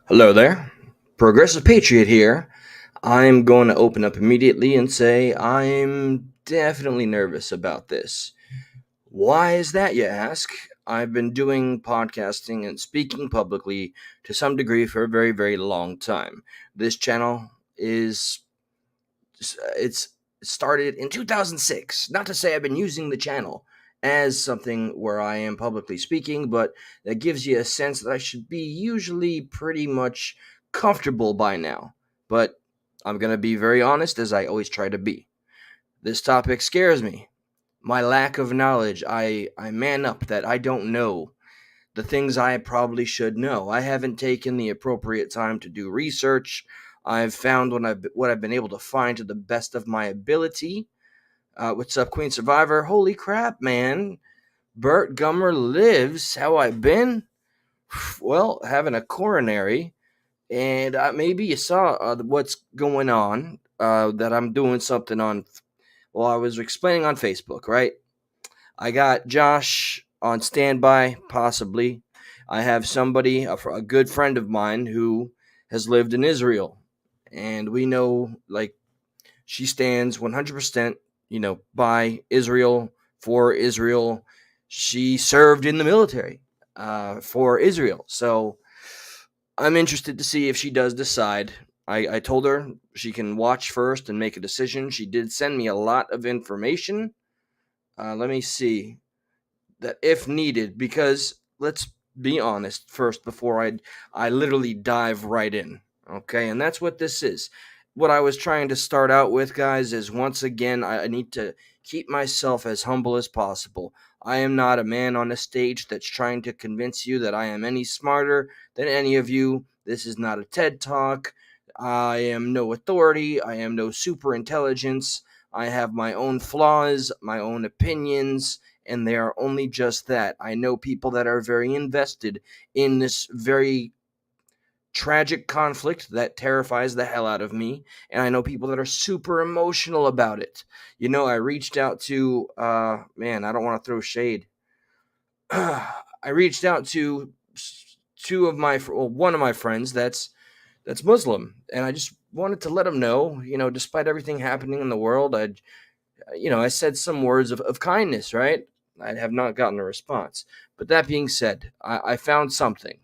Hello there. Progressive Patriot here. I'm going to open up immediately and say I'm definitely nervous about this. Why is that, you ask? I've been doing podcasting and speaking publicly to some degree for a very, very long time. This channel is it's started in 2006. Not to say I've been using the channel as something where I am publicly speaking, but that gives you a sense that I should be usually pretty much comfortable by now. But I'm going to be very honest, as I always try to be. This topic scares me. My lack of knowledge, I man up that I don't know the things I probably should know. I haven't taken the appropriate time to do research. I've found what I've been able to find to the best of my ability. What's up, Queen Survivor? Holy crap, man! Bert Gummer lives. How I been? Well, having a coronary, and maybe you saw what's going on. That I'm doing something on. Well, I was explaining on Facebook, right? I got Josh on standby, possibly. I have somebody, a good friend of mine, who has lived in Israel, and we know, like, she stands 100%, by Israel, for Israel. She served in the military for Israel, so I'm interested to see if she does decide. I told her she can watch first and make a decision. She did send me a lot of information. Let me see that if needed, because let's be honest first before I literally dive right in. Okay, and that's what this is. What I was trying to start out with, guys, is once again I need to keep myself as humble as possible. I am not a man on a stage that's trying to convince you that I am any smarter than any of you. This is not a TED talk. I am no authority. I am no super intelligence. I have my own flaws, my own opinions, and they are only just that. I know people that are very invested in this very tragic conflict that terrifies the hell out of me, and I know people that are super emotional about it. I reached out to man, I don't want to throw shade. I reached out to one of my friends that's Muslim, and I just wanted to let him know, despite everything happening in the world, I said some words of kindness, right? I have not gotten a response. But that being said, I found something.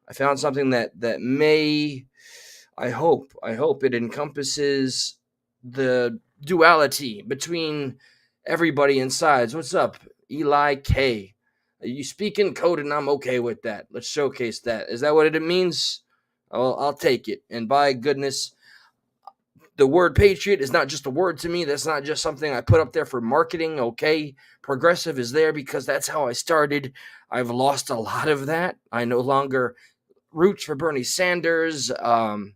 I found something that may, I hope it encompasses the duality between everybody in sides. What's up, Eli K? You speak in code, and I'm okay with that. Let's showcase that. Is that what it means? I'll take it. And by goodness, the word patriot is not just a word to me. That's not just something I put up there for marketing. Okay. Progressive is there because that's how I started. I've lost a lot of that. I no longer root for Bernie Sanders. And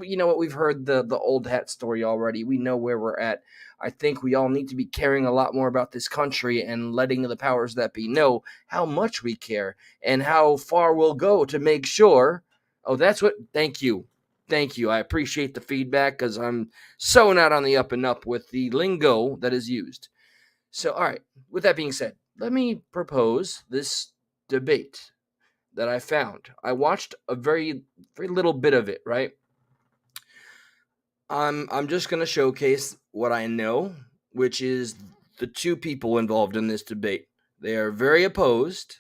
you know what? We've heard the old hat story already. We know where we're at. I think we all need to be caring a lot more about this country and letting the powers that be know how much we care and how far we'll go to make sure. Oh, that's what. Thank you. Thank you. I appreciate the feedback because I'm so not on the up and up with the lingo that is used. So, all right. With that being said, let me propose this debate that I found. I watched a very, very little bit of it, right? I'm just going to showcase what I know, which is the two people involved in this debate. They are very opposed,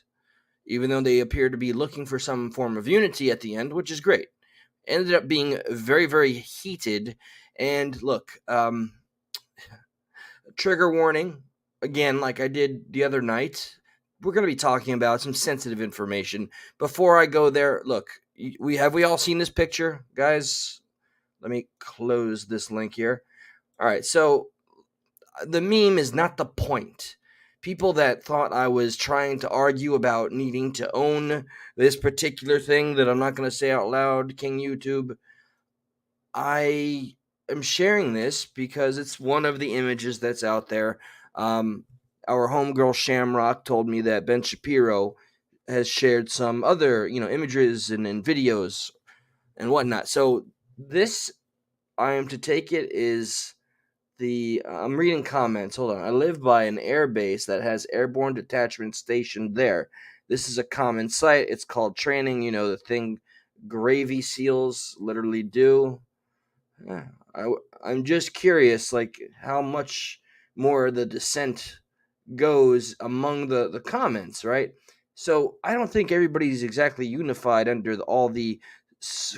even though they appear to be looking for some form of unity at the end, which is great. Ended up being very, very heated. And look, trigger warning again, like I did the other night. We're going to be talking about some sensitive information. Before I go there, look, we all seen this picture, guys? Let me close this link here. All right, so the meme is not the point. People that thought I was trying to argue about needing to own this particular thing that I'm not going to say out loud, King YouTube, I am sharing this because it's one of the images that's out there. Um, our homegirl Shamrock told me that Ben Shapiro has shared some other, images and videos and whatnot. So this, I am to take it, is I'm reading comments. Hold on. I live by an air base that has airborne detachment stationed there. This is a common site. It's called training, the thing gravy seals literally do. I'm just curious, like, how much more the dissent goes among the comments, right? So I don't think everybody's exactly unified under all the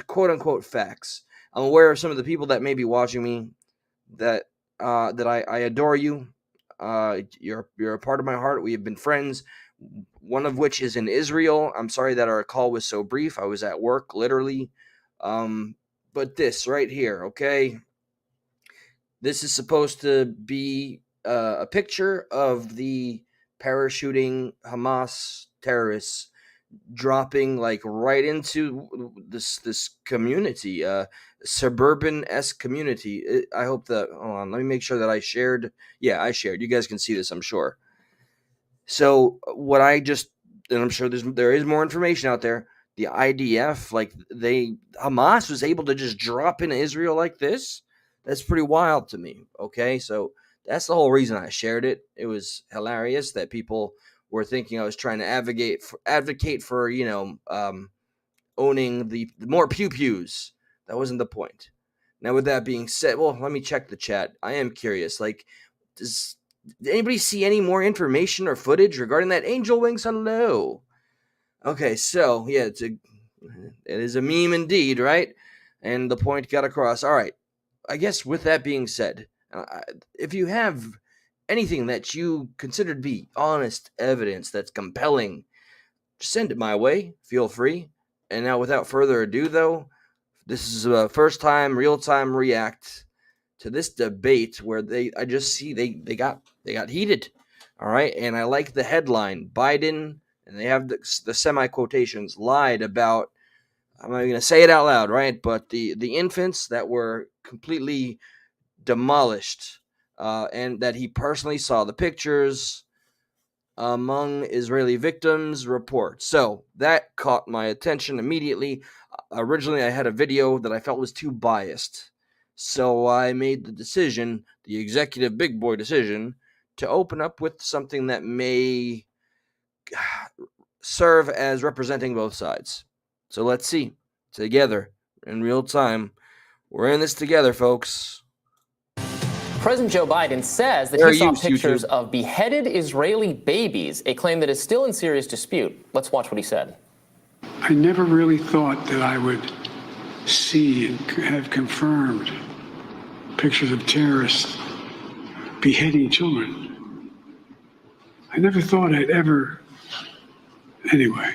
quote unquote facts. I'm aware of some of the people that may be watching me that I adore you. You're a part of my heart. We have been friends. One of which is in Israel. I'm sorry that our call was so brief. I was at work, literally. But this right here, okay? This is supposed to be a picture of the parachuting Hamas terrorists dropping like right into this community, suburban-esque community. I hope that. Hold on, let me make sure that I shared. Yeah, I shared. You guys can see this, I'm sure. So what I just, and I'm sure there is more information out there. The IDF, like Hamas was able to just drop into Israel like this. That's pretty wild to me. Okay, so that's the whole reason I shared it. It was hilarious that people were thinking I was trying to advocate for owning the more pew pews. That wasn't the point. Now, with that being said, well, let me check the chat. I am curious. Like, does anybody see any more information or footage regarding that angel wings? Hello. Okay, so yeah, it is a meme indeed, right? And the point got across. All right. I guess with that being said, if you have anything that you consider to be honest evidence that's compelling, send it my way. Feel free. And now, without further ado, though, this is a first time, real time react to this debate where I just see they got heated. All right, and I like the headline: Biden, and they have the semi quotations, lied about. I'm not going to say it out loud, right? But the infants that were completely demolished, and that he personally saw the pictures among Israeli victims report. So that caught my attention immediately. Originally, I had a video that I felt was too biased. So I made the decision, the executive big boy decision, to open up with something that may serve as representing both sides. So let's see. Together, in real time. We're in this together, folks. President Joe Biden says that he saw pictures of beheaded Israeli babies, a claim that is still in serious dispute. Let's watch what he said. I never really thought that I would see and have confirmed pictures of terrorists beheading children. I never thought I'd ever, anyway,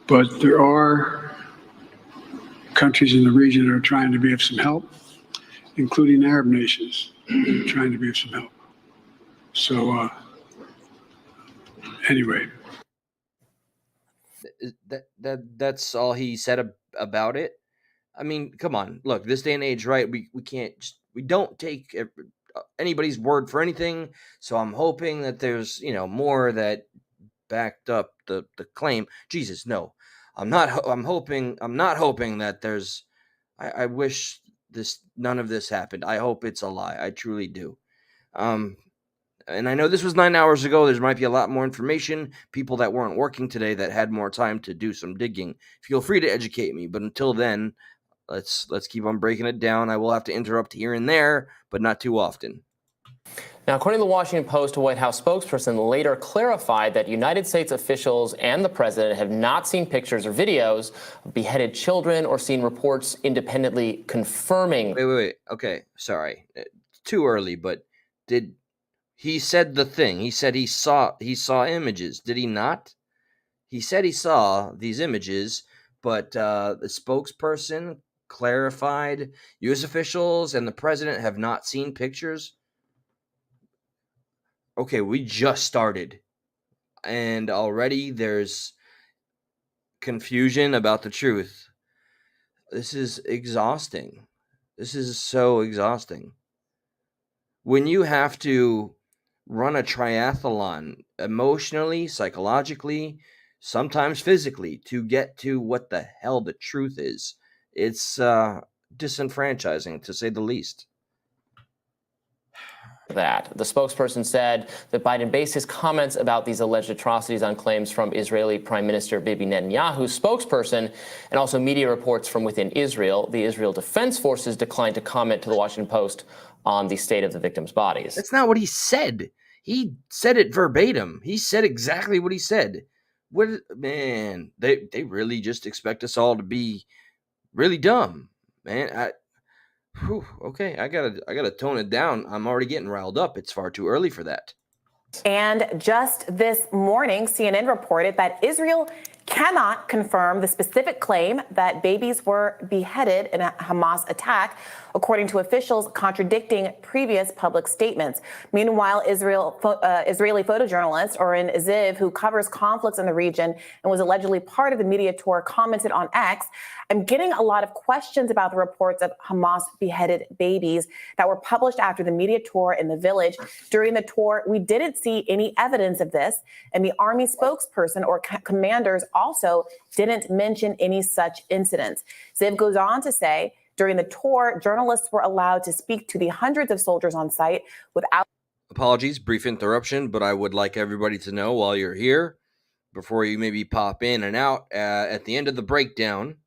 but there are countries in the region that are trying to be of some help, including Arab nations that are trying to be of some help. So, anyway. That's all he said about it. I mean, come on. Look, this day and age, right? We don't take anybody's word for anything. So I'm hoping that there's more that backed up the claim. Jesus, no, I'm not. I'm not hoping that there's. I wish none of this happened. I hope it's a lie. I truly do. And I know this was 9 hours ago. There might be a lot more information. People that weren't working today that had more time to do some digging. Feel free to educate me. But until then, let's keep on breaking it down. I will have to interrupt here and there, but not too often. Now, according to the Washington Post, a White House spokesperson later clarified that United States officials and the president have not seen pictures or videos of beheaded children or seen reports independently confirming. Wait. Okay, sorry. Too early, but he said the thing. He said he saw images. Did he not? He said he saw these images, but the spokesperson clarified U.S. officials and the president have not seen pictures. Okay, we just started, and already there's confusion about the truth. This is exhausting. This is so exhausting. When you have to run a triathlon emotionally, psychologically, sometimes physically, to get to what the hell the truth is, it's disenfranchising, to say the least. that. The spokesperson said that Biden based his comments about these alleged atrocities on claims from Israeli Prime Minister Bibi Netanyahu's spokesperson and also media reports from within Israel. The Israel Defense Forces declined to comment to the Washington Post on the state of the victims' bodies. That's not what he said. He said it verbatim. He said exactly what he said. What, man, they really just expect us all to be really dumb, man. Okay, I gotta tone it down. I'm already getting riled up. It's far too early for that. And just this morning, CNN reported that Israel cannot confirm the specific claim that babies were beheaded in a Hamas attack, according to officials contradicting previous public statements. Meanwhile, Israeli photojournalist Oren Ziv, who covers conflicts in the region and was allegedly part of the media tour, commented on X, "I'm getting a lot of questions about the reports of Hamas beheaded babies that were published after the media tour in the village. During the tour, we didn't see any evidence of this, and the Army spokesperson or commanders also didn't mention any such incidents." Ziv goes on to say, during the tour, journalists were allowed to speak to the hundreds of soldiers on site without... Apologies, brief interruption, but I would like everybody to know while you're here, before you maybe pop in and out, at the end of the breakdown,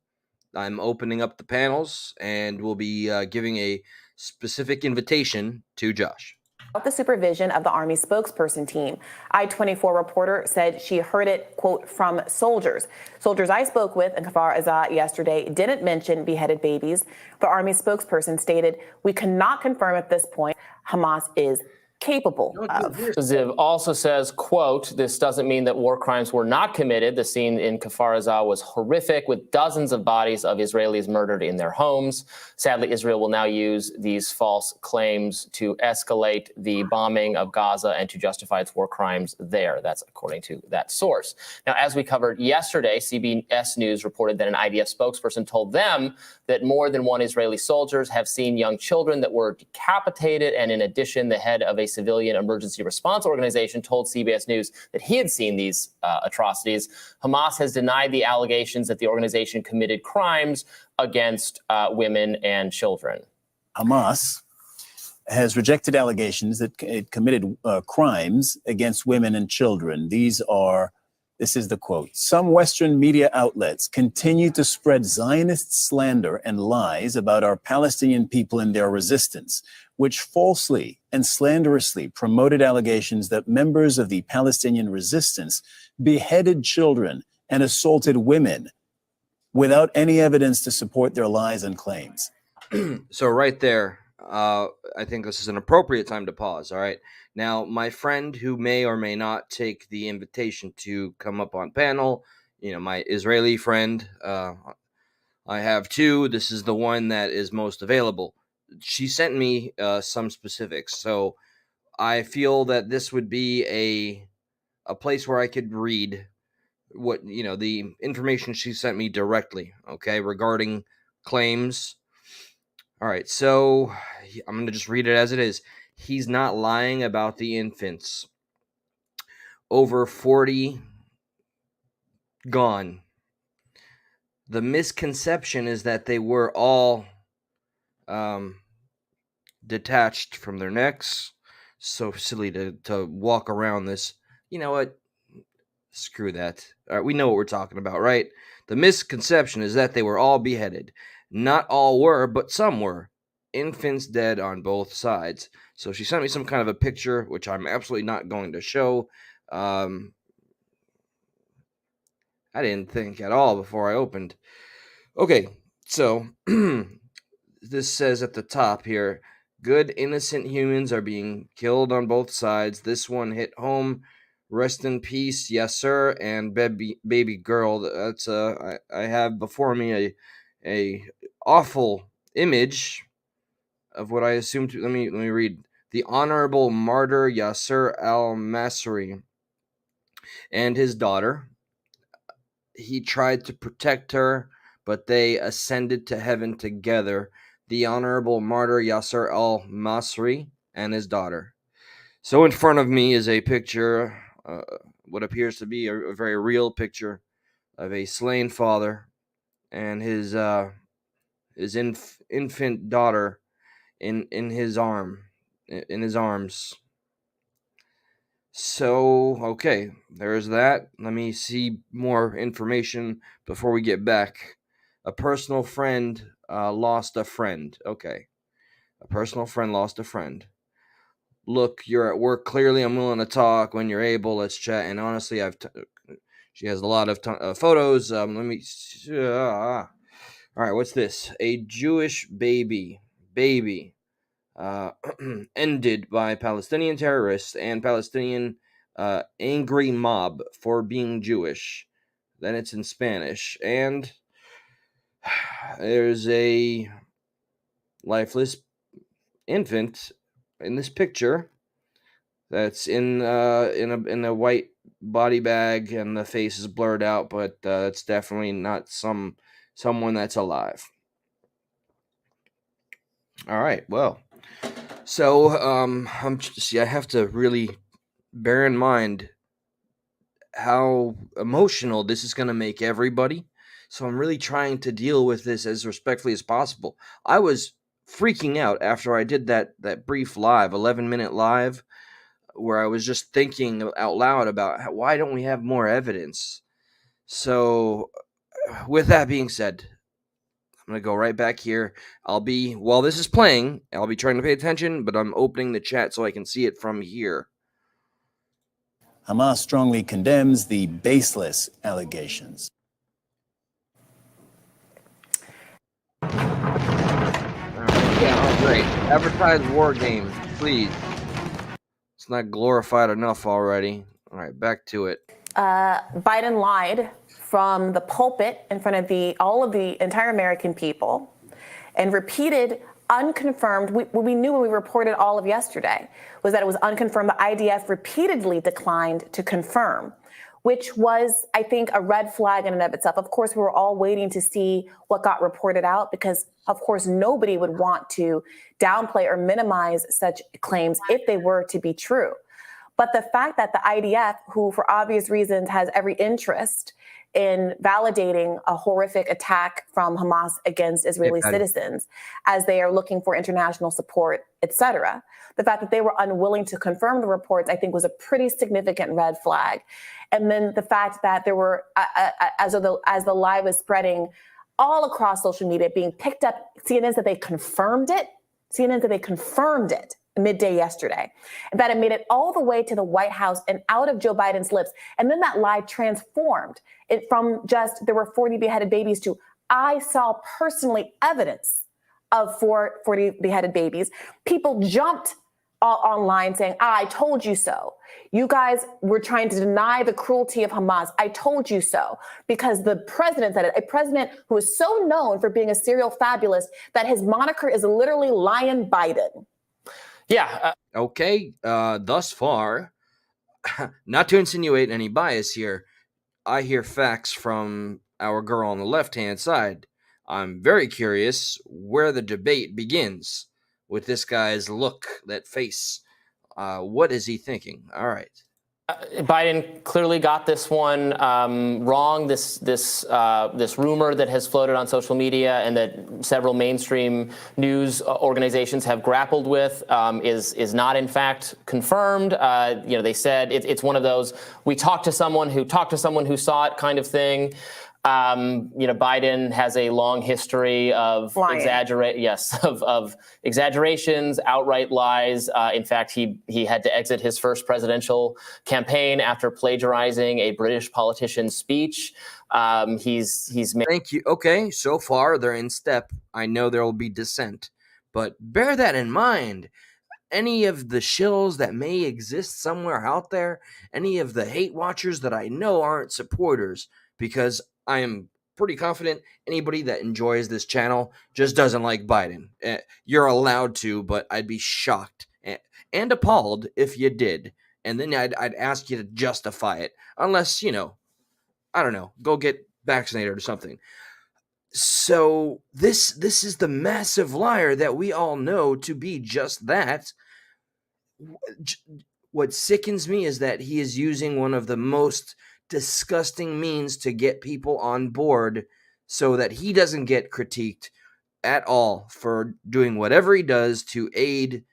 I'm opening up the panels and we'll be giving a specific invitation to Josh. The supervision of the Army spokesperson team. I-24 reporter said she heard it, quote, from soldiers. Soldiers I spoke with in Kfar Aza yesterday didn't mention beheaded babies. The Army spokesperson stated, "We cannot confirm at this point Hamas is capable of." Ziv also says, quote, "This doesn't mean that war crimes were not committed. The scene in Kfar Aza was horrific, with dozens of bodies of Israelis murdered in their homes. Sadly, Israel will now use these false claims to escalate the bombing of Gaza and to justify its war crimes there." That's according to that source. Now, as we covered yesterday, CBS News reported that an IDF spokesperson told them that more than one Israeli soldiers have seen young children that were decapitated. And in addition, the head of a civilian emergency response organization told CBS News that he had seen these atrocities. Hamas has denied the allegations that the organization committed crimes against women and children. Hamas has rejected allegations that it committed crimes against women and children. This is the quote: "Some Western media outlets continue to spread Zionist slander and lies about our Palestinian people and their resistance, which falsely and slanderously promoted allegations that members of the Palestinian resistance beheaded children and assaulted women without any evidence to support their lies and claims." So right there, I think this is an appropriate time to pause. All right. Now, my friend who may or may not take the invitation to come up on panel, my Israeli friend, I have two. This is the one that is most available. She sent me some specifics. So I feel that this would be a place where I could read what, the information she sent me directly, okay, regarding claims. All right, so I'm going to just read it as it is. He's not lying about the infants. Over 40 gone. The misconception is that they were all detached from their necks. So silly to walk around this. You know what? Screw that. All right, we know what we're talking about, right? The misconception is that they were all beheaded. Not all were, but some were. Infants dead on both sides. So she sent me some kind of a picture, which I'm absolutely not going to show. I didn't think at all before I opened. Okay, so this says at the top here, good innocent humans are being killed on both sides. This one hit home. Rest in peace, yes sir, and baby girl. That's I have before me a awful image of what I assume to. Let me read. The Honorable Martyr Yasser al-Masri and his daughter. He tried to protect her, but they ascended to heaven together. The Honorable Martyr Yasser al-Masri and his daughter. So in front of me is a picture, what appears to be a very real picture of a slain father and his infant daughter in his arm, in his arms. So, okay, there's that. Let me see more information before we get back. A personal friend lost a friend. Okay. A personal friend lost a friend. Look, you're at work. Clearly, I'm willing to talk when you're able. Let's chat. And honestly, she has a lot of photos. Let me. All right, what's this? A Jewish baby ended by Palestinian terrorists and Palestinian angry mob for being Jewish. Then it's in Spanish. And there's a lifeless infant in this picture that's in a white body bag, and the face is blurred out, but it's definitely not someone that's alive. All right, well, so I have to really bear in mind how emotional this is going to make everybody. So I'm really trying to deal with this as respectfully as possible. I was freaking out after I did that brief live, 11-minute live, where I was just thinking out loud about why don't we have more evidence. So with that being said, I'm going to go right back here. While this is playing, I'll be trying to pay attention, but I'm opening the chat so I can see it from here. Hamas strongly condemns the baseless allegations. Yeah, great. Advertise war games, please. It's not glorified enough already. All right, back to it. Biden lied from the pulpit in front of all of the entire American people and repeated unconfirmed. What we knew when we reported all of yesterday was that it was unconfirmed. The IDF repeatedly declined to confirm, which was, I think, a red flag in and of itself. Of course, we were all waiting to see what got reported out because, of course, nobody would want to downplay or minimize such claims if they were to be true. But the fact that the IDF, who for obvious reasons has every interest in validating a horrific attack from Hamas against Israeli citizens as they are looking for international support, et cetera, the fact that they were unwilling to confirm the reports, I think, was a pretty significant red flag. And then the fact that there were, as the lie was spreading all across social media, being picked up, CNN said they confirmed it. CNN said they confirmed it midday yesterday, and that it made it all the way to the White House and out of Joe Biden's lips. And then that lie transformed it from just there were 40 beheaded babies to I saw personally evidence of 40 beheaded babies. People jumped online saying, I told you so. You guys were trying to deny the cruelty of Hamas. I told you so. Because the president said it, a president who is so known for being a serial fabulist that his moniker is literally Lion Biden. Yeah. Okay. Thus far, not to insinuate any bias here, I hear facts from our girl on the left-hand side. I'm very curious where the debate begins with this guy's look, that face. What is he thinking? All right. Biden clearly got this one wrong. This rumor that has floated on social media and that several mainstream news organizations have grappled with is not in fact confirmed. They said it's one of those we talked to someone who saw it kind of thing. Biden has a long history of exaggerations, outright lies. In fact, he had to exit his first presidential campaign after plagiarizing a British politician's speech. He's made. Thank you. Okay, so far they're in step. I know there will be dissent, but bear that in mind. Any of the shills that may exist somewhere out there, any of the hate watchers that I know aren't supporters, because I am pretty confident anybody that enjoys this channel just doesn't like Biden. You're allowed to, but I'd be shocked and appalled if you did. And then I'd ask you to justify it. Unless, I don't know, go get vaccinated or something. So this is the massive liar that we all know to be just that. What sickens me is that he is using one of the most disgusting means to get people on board so that he doesn't get critiqued at all for doing whatever he does to aid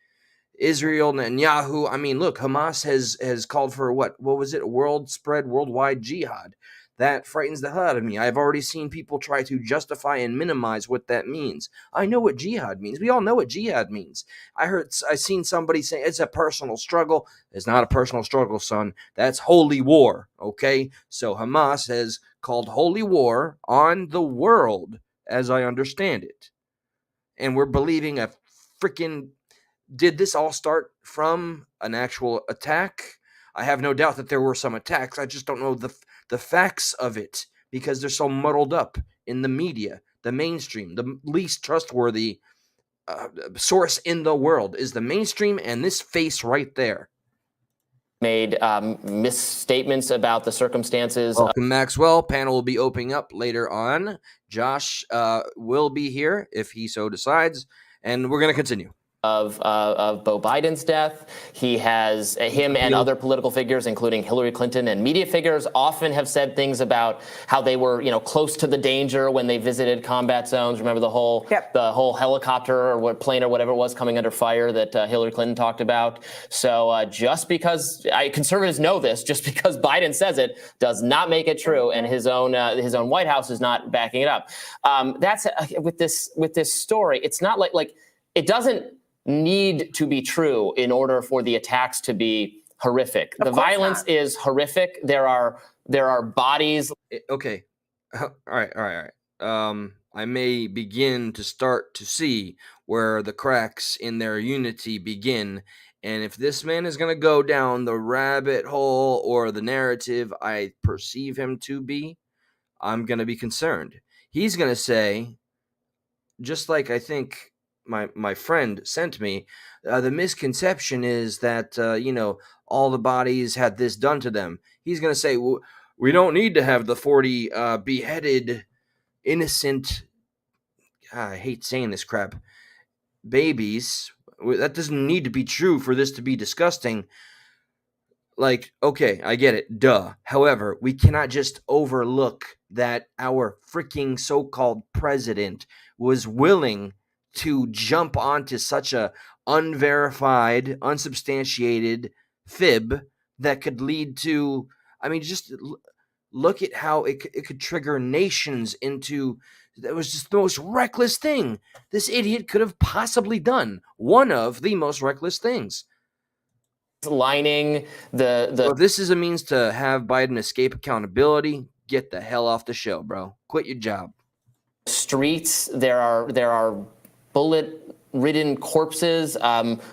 Israel Netanyahu. I mean, look, Hamas has called for what was it? A worldwide jihad. That frightens the hell out of me. I've already seen people try to justify and minimize what that means. I know what jihad means. We all know what jihad means. I seen somebody say it's a personal struggle. It's not a personal struggle, son. That's holy war. Okay, so Hamas has called holy war on the world, as I understand it, and we're believing a freaking. Did this all start from an actual attack? I have no doubt that there were some attacks. I just don't know the facts of it because they're so muddled up in the media, the mainstream. The least trustworthy source in the world is the mainstream and this face right there. Made misstatements about the circumstances. Welcome, Maxwell. Panel will be opening up later on. Josh will be here if he so decides, and we're going to continue. Of Beau Biden's death. Him and other political figures, including Hillary Clinton and media figures, often have said things about how they were, close to the danger when they visited combat zones. Remember the whole helicopter or plane or whatever it was coming under fire that Hillary Clinton talked about. So just because conservatives know this, just because Biden says it does not make it true, and his own White House is not backing it up. That's with this story. It's not like it doesn't need to be true in order for the attacks to be horrific. The violence is horrific. There are bodies. Okay. All right. I may begin to start to see where the cracks in their unity begin. And if this man is going to go down the rabbit hole or the narrative I perceive him to be, I'm going to be concerned. He's going to say, just like I think my friend sent me, the misconception is that, all the bodies had this done to them. He's going to say, we don't need to have the 40 beheaded, innocent, I hate saying this crap, babies. That doesn't need to be true for this to be disgusting. Like, okay, I get it. Duh. However, we cannot just overlook that our freaking so-called president was willing to jump onto such a unverified, unsubstantiated fib that could lead to, just look at how it could trigger nations into, that was just the most reckless thing this idiot could have possibly done. One of the most reckless things. Lining So if this is a means to have Biden escape accountability, get the hell off the show, bro. Quit your job. Streets. There are bullet-ridden corpses.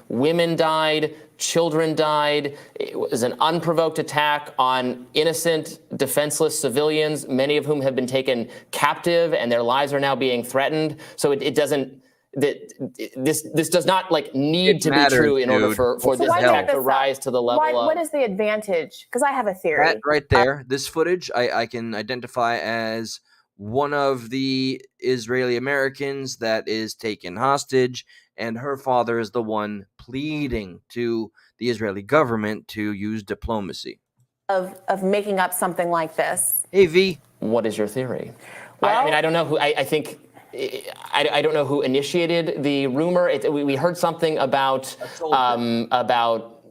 Women died. Children died. It was an unprovoked attack on innocent, defenseless civilians, many of whom have been taken captive, and their lives are now being threatened. So it doesn't. This does not need to be true in order for this attack to rise to the level of. What is the advantage? Because I have a theory. That right there, this footage, I can identify as one of the Israeli Americans that is taken hostage, and her father is the one pleading to the Israeli government to use diplomacy. Of making up something like this. Hey, V. What is your theory? Well, I don't know who. I think. I don't know who initiated the rumor. We heard something about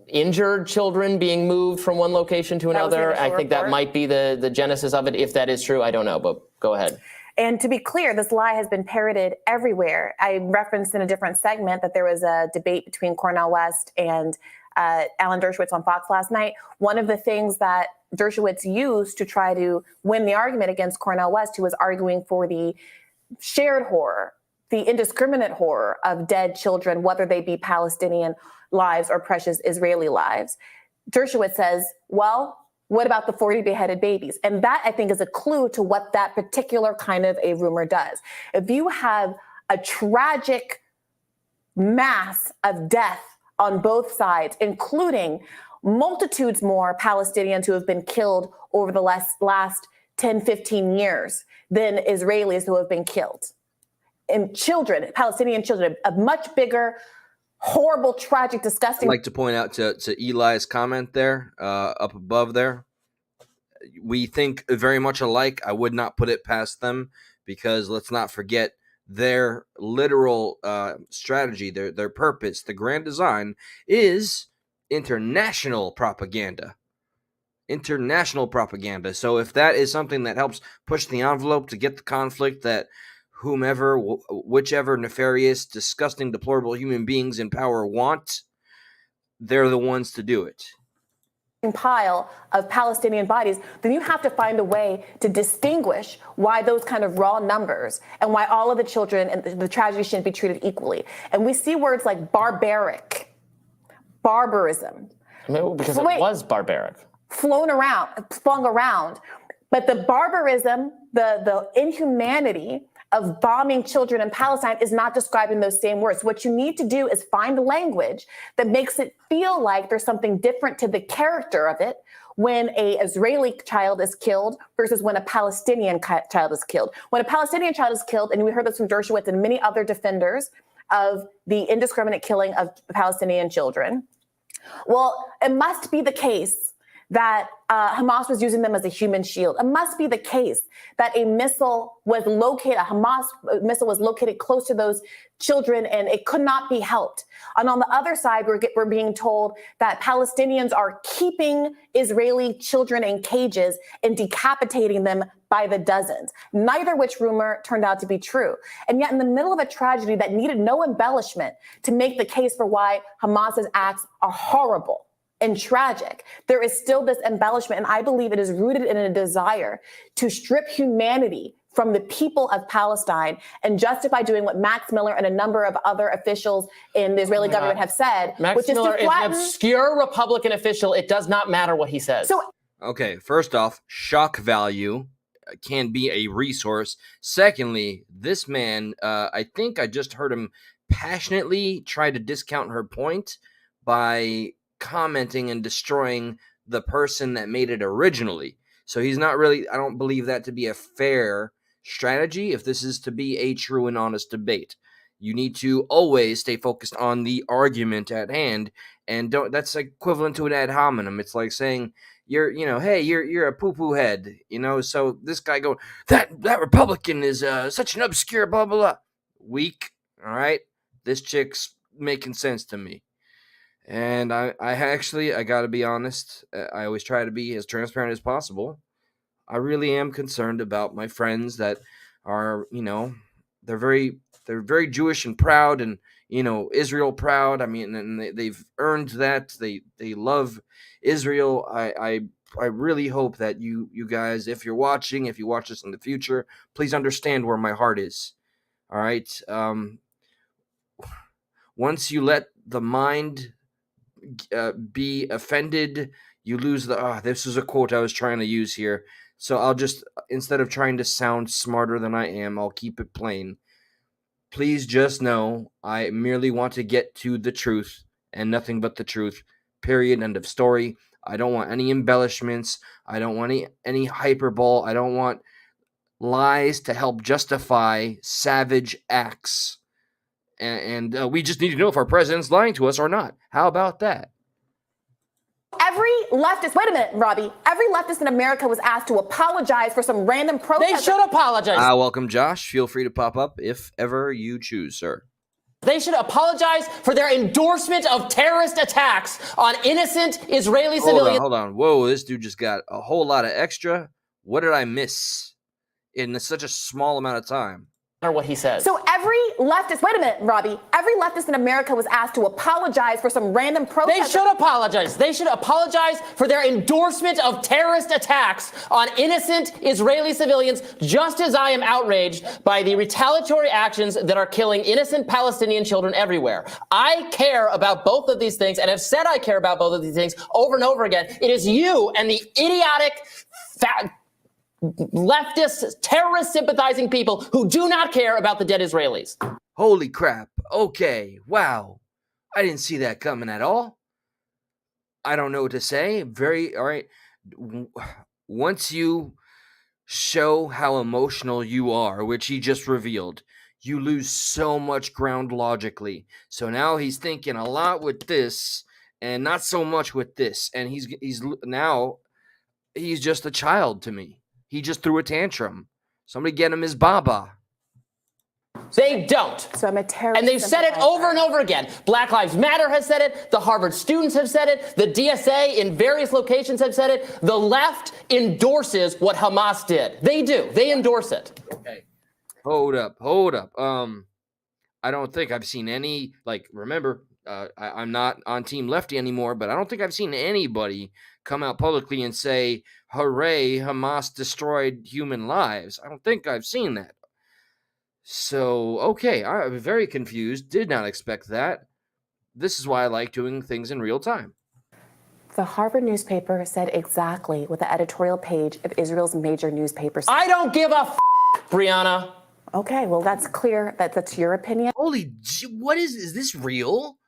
injured children being moved from one location to another. I think that might be the genesis of it. If that is true, I don't know, but go ahead. And to be clear, this lie has been parroted everywhere. I referenced in a different segment that there was a debate between Cornel West and Alan Dershowitz on Fox last night. One of the things that Dershowitz used to try to win the argument against Cornel West, who was arguing for the shared horror, the indiscriminate horror of dead children, whether they be Palestinian lives or precious Israeli lives. Dershowitz says, well, what about the 40 beheaded babies? And that, I think, is a clue to what that particular kind of a rumor does. If you have a tragic mass of death on both sides, including multitudes more Palestinians who have been killed over the last 10, 15 years than Israelis who have been killed. And children, Palestinian children, a much bigger, horrible, tragic, disgusting. I'd like to point out to Eli's comment there, up above there. We think very much alike. I would not put it past them because let's not forget their literal strategy, their purpose, the grand design is international propaganda. International propaganda. So if that is something that helps push the envelope to get the conflict that whomever, whichever nefarious, disgusting, deplorable human beings in power want, they're the ones to do it. Pile of Palestinian bodies, then you have to find a way to distinguish why those kind of raw numbers and why all of the children and the tragedy shouldn't be treated equally. And we see words like barbaric, barbarism. Because it was barbaric. Flung around. But the barbarism, the inhumanity of bombing children in Palestine is not described in those same words. What you need to do is find language that makes it feel like there's something different to the character of it when an Israeli child is killed versus when a Palestinian child is killed. When a Palestinian child is killed, and we heard this from Dershowitz and many other defenders of the indiscriminate killing of Palestinian children, well, it must be the case that Hamas was using them as a human shield. It must be the case that a Hamas missile was located close to those children and it could not be helped. And on the other side, we're being told that Palestinians are keeping Israeli children in cages and decapitating them by the dozens, neither which rumor turned out to be true. And yet in the middle of a tragedy that needed no embellishment to make the case for why Hamas's acts are horrible and tragic, there is still this embellishment. And I believe it is rooted in a desire to strip humanity from the people of Palestine and justify doing what Max Miller and a number of other officials in the Israeli government have said, Max which Miller is to flatten. Is an obscure Republican official. It does not matter what he says. So, okay, first off, shock value can be a resource. Secondly, this man, I think I just heard him passionately try to discount her point by commenting and destroying the person that made it originally. So he's not really, I don't believe that to be a fair strategy if this is to be a true and honest debate. You need to always stay focused on the argument at hand, and don't, that's equivalent to an ad hominem. It's like saying you're a poo-poo head, so this guy going, that Republican is such an obscure blah blah blah. Weak. All right, this chick's making sense to me. And I gotta be honest, I always try to be as transparent as possible. I really am concerned about my friends that are, they're very Jewish and proud, and Israel proud. I mean, and they've earned that. They love Israel. I really hope that you guys, if you watch this in the future, please understand where my heart is. All right. Once you let the mind be offended, you lose the. This is a quote I was trying to use here. So I'll just, instead of trying to sound smarter than I am, I'll keep it plain. Please just know I merely want to get to the truth and nothing but the truth. Period. End of story. I don't want any embellishments. I don't want any hyperbole. I don't want lies to help justify savage acts. And we just need to know if our president's lying to us or not. How about that? Every leftist, wait a minute, Robbie. Every leftist in America was asked to apologize for some random protest. They should apologize. Welcome, Josh. Feel free to pop up if ever you choose, sir. They should apologize for their endorsement of terrorist attacks on innocent Israeli civilians. Hold on. Whoa, this dude just got a whole lot of extra. What did I miss in such a small amount of time? Or what he says. So every leftist, wait a minute, Robbie. Every leftist in America was asked to apologize for some random protest. They should apologize. They should apologize for their endorsement of terrorist attacks on innocent Israeli civilians, just as I am outraged by the retaliatory actions that are killing innocent Palestinian children everywhere. I care about both of these things and have said I care about both of these things over and over again. It is you and the idiotic leftist, terrorist sympathizing people who do not care about the dead Israelis. Holy crap. Okay. Wow. I didn't see that coming at all. I don't know what to say. All right. Once you show how emotional you are, which he just revealed, you lose so much ground logically. So now he's thinking a lot with this and not so much with this. And he's just a child to me. He just threw a tantrum. Somebody get him his baba. They don't. So I'm a terrorist. And they've said it over and over again. Black Lives Matter has said it. The Harvard students have said it. The DSA in various locations have said it. The left endorses what Hamas did. They do. They endorse it. Okay. Hold up. I don't think I've seen any, remember, I'm not on Team Lefty anymore, but I don't think I've seen anybody come out publicly and say, hooray, Hamas destroyed human lives. I don't think I've seen that. So, okay, I'm very confused. Did not expect that. This is why I like doing things in real time. The Harvard newspaper said exactly what the editorial page of Israel's major newspaper said. I don't give a Brianna. Okay, well, that's clear. That's your opinion. What is this real?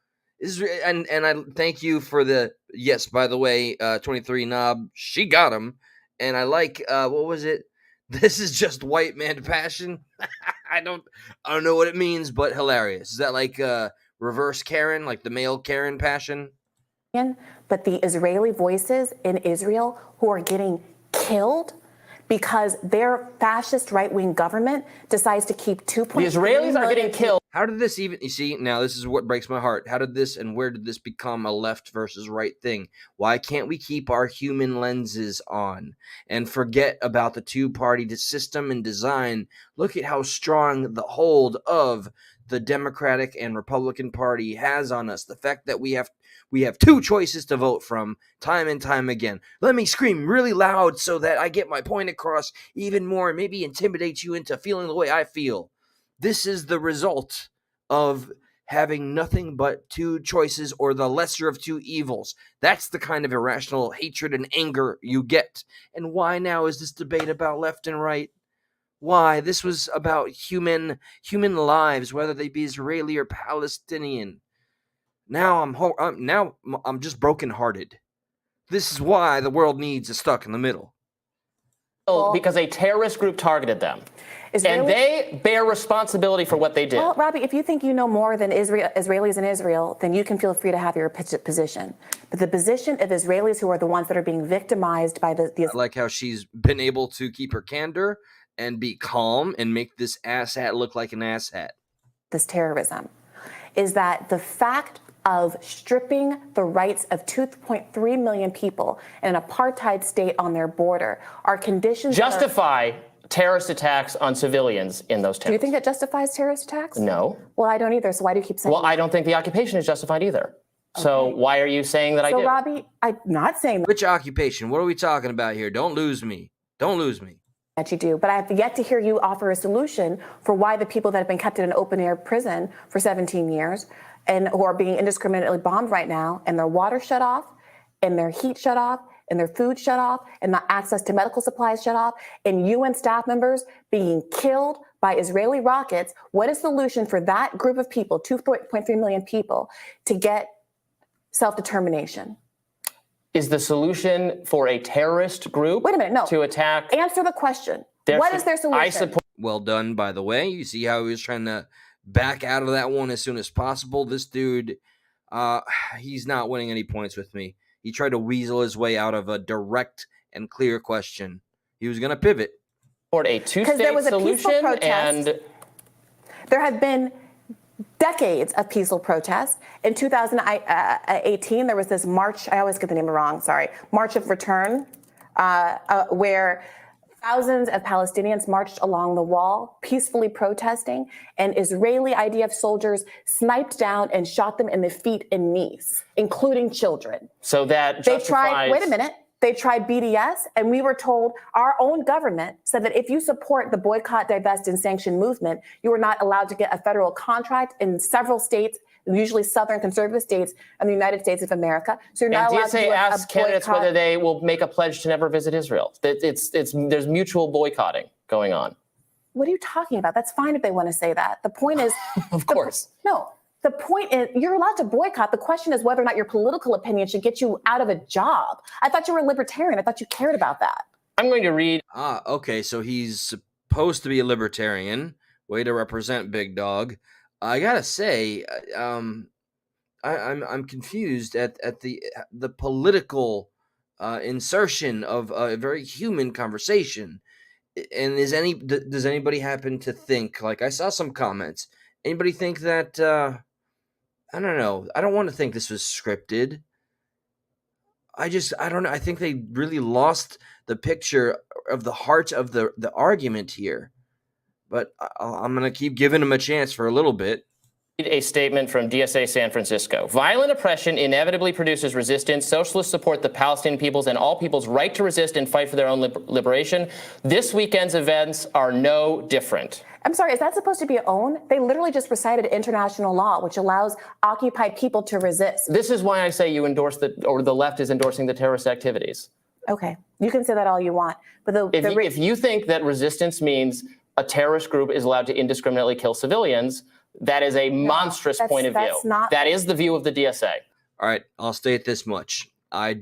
And I thank you for the, yes, by the way, 23 Knob, she got him. And I like, what was it? This is just white man passion. I don't know what it means, but hilarious. Is that like reverse Karen, like the male Karen passion? But the Israeli voices in Israel who are getting killed because their fascist right-wing government decides to keep 2.3 The Israelis are getting killed. How did this even, you see, now this is what breaks my heart. How did this and where did this become a left versus right thing? Why can't we keep our human lenses on and forget about the two-party system and design? Look at how strong the hold of the Democratic and Republican Party has on us. The fact that we have two choices to vote from time and time again. Let me scream really loud so that I get my point across even more and maybe intimidate you into feeling the way I feel. This is the result of having nothing but two choices or the lesser of two evils. That's the kind of irrational hatred and anger you get. And why now is this debate about left and right? Why? This was about human lives, whether they be Israeli or Palestinian. Now I'm just brokenhearted. This is why the world needs a stuck in the middle. Because a terrorist group targeted them. And they bear responsibility for what they did. Well, Robbie, if you think you know more than Israelis in Israel, then you can feel free to have your position. But the position of Israelis who are the ones that are being victimized by the I like how she's been able to keep her candor and be calm and make this asshat look like an asshat. This terrorism is that the fact of stripping the rights of 2.3 million people in an apartheid state on their border are conditions justify terrorist attacks on civilians in those territories. Do you think that justifies terrorist attacks? No. Well, I don't either. So why do you keep saying Well, I don't think the occupation is justified either. Okay. So why are you saying that I did? So, Robbie, I'm not saying that. Which occupation? What are we talking about here? Don't lose me. Don't lose me. That you do, but I have yet to hear you offer a solution for why the people that have been kept in an open-air prison for 17 years and who are being indiscriminately bombed right now, and their water shut off, and their heat shut off, and their food shut off, and the access to medical supplies shut off, and UN staff members being killed by Israeli rockets. What is the solution for that group of people, 2.3 million people, to get self-determination? Is the solution for a terrorist group to attack? Answer the question. What is their solution? Well done, by the way. You see how he was trying to back out of that one as soon as possible. This dude, he's not winning any points with me. He tried to weasel his way out of a direct and clear question. He was going to pivot. Toward a two-state solution, and there have been decades of peaceful protests. In 2018, there was this march, I always get the name wrong, sorry, March of Return, where thousands of Palestinians marched along the wall, peacefully protesting, and Israeli IDF soldiers sniped down and shot them in the feet and knees, including children. So that justifies... Wait a minute. They tried BDS, and we were told, our own government said that if you support the boycott, divest, and sanction movement, you are not allowed to get a federal contract in several states, usually southern conservative states in the United States of America. So you're not allowed to do DSA asks candidates whether they will make a pledge to never visit Israel. There's mutual boycotting going on. What are you talking about? That's fine if they want to say that. The point is... Of course. The point is, you're allowed to boycott. The question is whether or not your political opinion should get you out of a job. I thought you were a libertarian. I thought you cared about that. I'm going to read. Okay, so he's supposed to be a libertarian. Way to represent, big dog. I gotta say, I'm confused at the political insertion of a very human conversation. And does anybody happen to think, like, I saw some comments, anybody think that I don't know, I don't want to think this was scripted. I don't know. I think they really lost the picture of the heart of the argument here. But I'm going to keep giving them a chance for a little bit. A statement from DSA San Francisco. Violent oppression inevitably produces resistance. Socialists support the Palestinian people's and all people's right to resist and fight for their own liberation. This weekend's events are no different. I'm sorry, is that supposed to be own? They literally just recited international law, which allows occupied people to resist. This is why I say you endorse the left is endorsing the terrorist activities. Okay, you can say that all you want, but if you think that resistance means a terrorist group is allowed to indiscriminately kill civilians, that is a monstrous point of view. That is the view of the DSA. All right, I'll state this much. I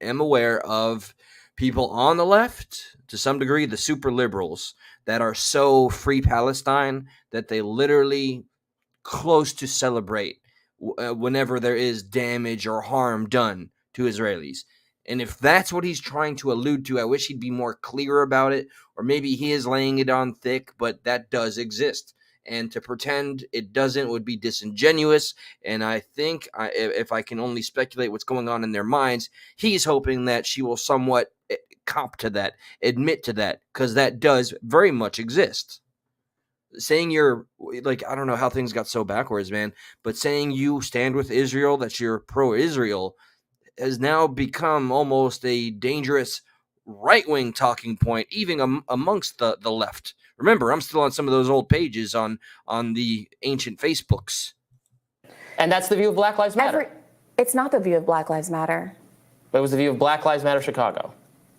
am aware of people on the left, to some degree, the super liberals, that are so free Palestine that they literally close to celebrate whenever there is damage or harm done to Israelis. And if that's what he's trying to allude to, I wish he'd be more clear about it, or maybe he is laying it on thick, but that does exist. And to pretend it doesn't would be disingenuous. And I think, if I can only speculate what's going on in their minds, he's hoping that she will somewhat cop to that, admit to that, because that does very much exist. Saying you're, like, I don't know how things got so backwards, man, but saying you stand with Israel, that you're pro-Israel, has now become almost a dangerous right-wing talking point, even amongst the left. Remember, I'm still on some of those old pages on the ancient Facebooks. And that's the view of Black Lives Matter. It's not the view of Black Lives Matter. It was the view of Black Lives Matter Chicago.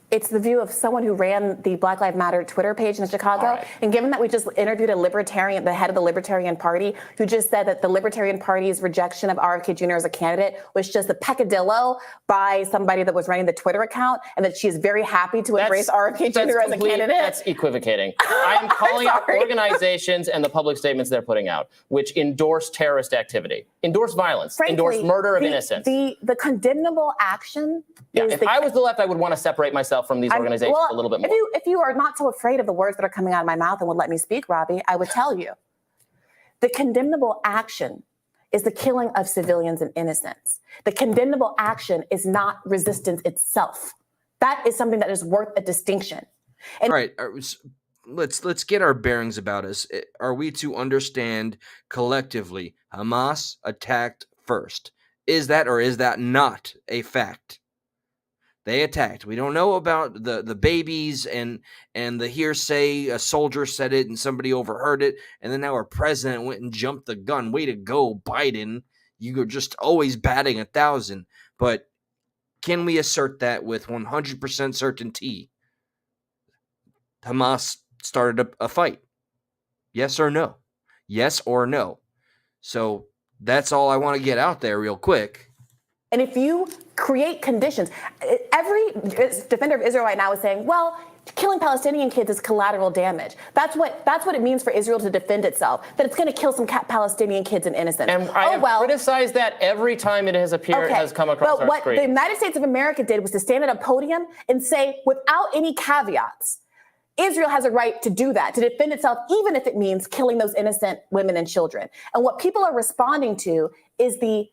It's the view of someone who ran the Black Lives Matter Twitter page in Chicago. Right. And given that we just interviewed the head of the Libertarian Party, who just said that the Libertarian Party's rejection of RFK Jr. as a candidate was just a peccadillo by somebody that was running the Twitter account, and that she is very happy to embrace RFK Jr. as a candidate. That's equivocating. I am calling out organizations and the public statements they're putting out, which endorse terrorist activity, endorse violence, Frankly, endorse murder of innocents. The condemnable action is if I was the left, I would want to separate myself from these organizations a little bit more. If you are not so afraid of the words that are coming out of my mouth and would let me speak, Robbie, I would tell you. The condemnable action is the killing of civilians and innocents. The condemnable action is not resistance itself. That is something that is worth a distinction. All right, let's get our bearings about us. Are we to understand collectively Hamas attacked first? Is that or is that not a fact? They attacked. We don't know about the babies and the hearsay. A soldier said it and somebody overheard it. And then now our president went and jumped the gun. Way to go, Biden. You're just always batting 1,000. But can we assert that with 100% certainty? Hamas started a fight. Yes or no? Yes or no? So that's all I want to get out there real quick. And if you create conditions, every defender of Israel right now is saying, well, killing Palestinian kids is collateral damage. That's what it means for Israel to defend itself, that it's going to kill some Palestinian kids and innocents. And I have criticized that every time it has appeared, has come across our screen. What the United States of America did was to stand at a podium and say, without any caveats, Israel has a right to do that, to defend itself, even if it means killing those innocent women and children. And what people are responding to is the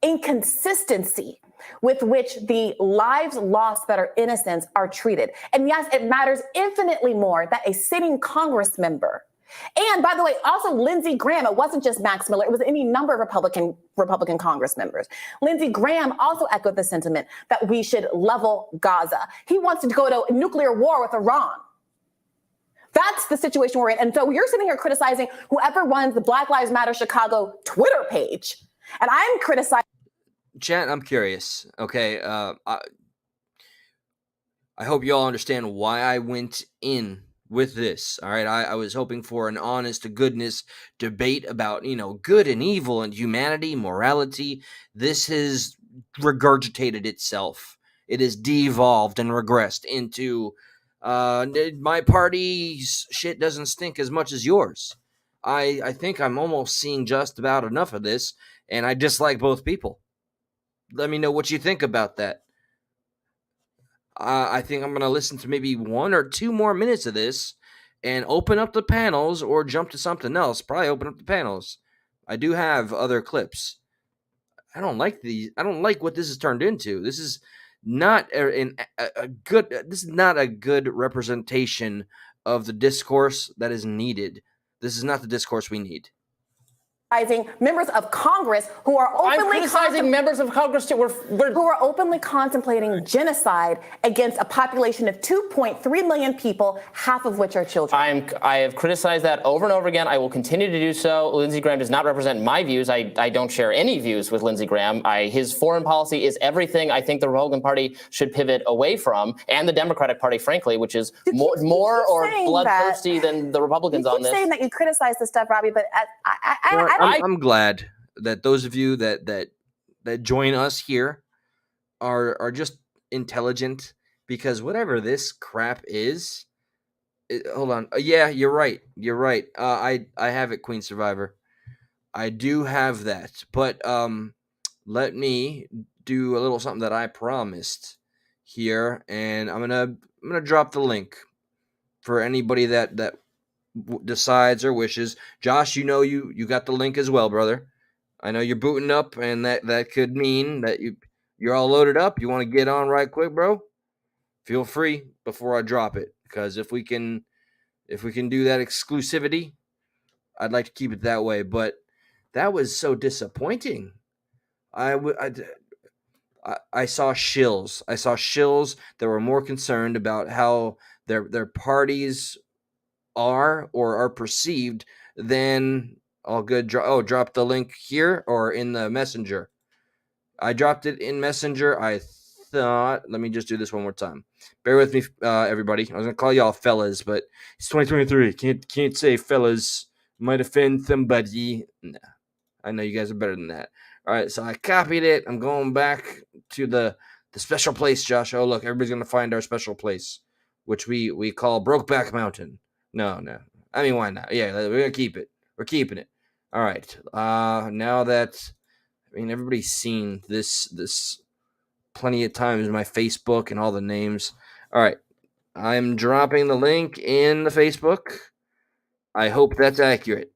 inconsistency with which the lives lost that are innocents are treated. And yes, it matters infinitely more that a sitting Congress member, and by the way, also Lindsey Graham, it wasn't just Max Miller, it was any number of Republican Congress members. Lindsey Graham also echoed the sentiment that we should level Gaza. He wants to go to nuclear war with Iran. That's the situation we're in. And so you're sitting here criticizing whoever runs the Black Lives Matter Chicago Twitter page. And I'm criticizing. Chat, I'm curious. Okay, I hope you all understand why I went in with this. All right, I was hoping for an honest to goodness debate about, good and evil and humanity, morality. This has regurgitated itself. It has devolved and regressed into my party's shit doesn't stink as much as yours. I think I'm almost seeing just about enough of this. And I dislike both people. Let me know what you think about that. I think I'm going to listen to maybe 1 or 2 more minutes of this and open up the panels or jump to something else. Probably open up the panels. I do have other clips. I don't like what this has turned into. This is not a good. This is not a good representation of the discourse that is needed. This is not the discourse we need. Members of Congress who are I'm openly criticizing members of Congress too. who are openly contemplating genocide against a population of 2.3 million people, half of which are children. I have criticized that over and over again. I will continue to do so. Lindsey Graham does not represent my views. I don't share any views with Lindsey Graham. His foreign policy is everything I think the Republican Party should pivot away from, and the Democratic Party, frankly, which is more bloodthirsty than the Republicans on this. You keep saying that you criticize this stuff, Robbie, but I'm glad that those of you that join us here are just intelligent, because whatever this crap is, hold on. Yeah, you're right. I have it, Queen Survivor. I do have that, but let me do a little something that I promised here, and I'm gonna drop the link for anybody that decides or wishes. Josh, you got the link as well, brother. I know you're booting up, and that could mean that you're all loaded up. You want to get on right quick, bro? Feel free before I drop it, because if we can do that exclusivity, I'd like to keep it that way. But that was so disappointing. I saw shills. I saw shills that were more concerned about how their parties are or are perceived than all good. Drop the link here or in the messenger. I dropped it in messenger. I thought, let me just do this one more time. Bear with me, everybody. I was gonna call y'all fellas, but it's 2023. Can't say fellas. Might offend somebody. Nah, I know you guys are better than that. All right, so I copied it. I'm going back to the special place, Josh. Oh, look, everybody's gonna find our special place, which we call Brokeback Mountain. No. I mean, why not? Yeah, we're gonna keep it. We're keeping it. All right. Now that everybody's seen this plenty of times in my Facebook and all the names. All right. I'm dropping the link in the Facebook. I hope that's accurate.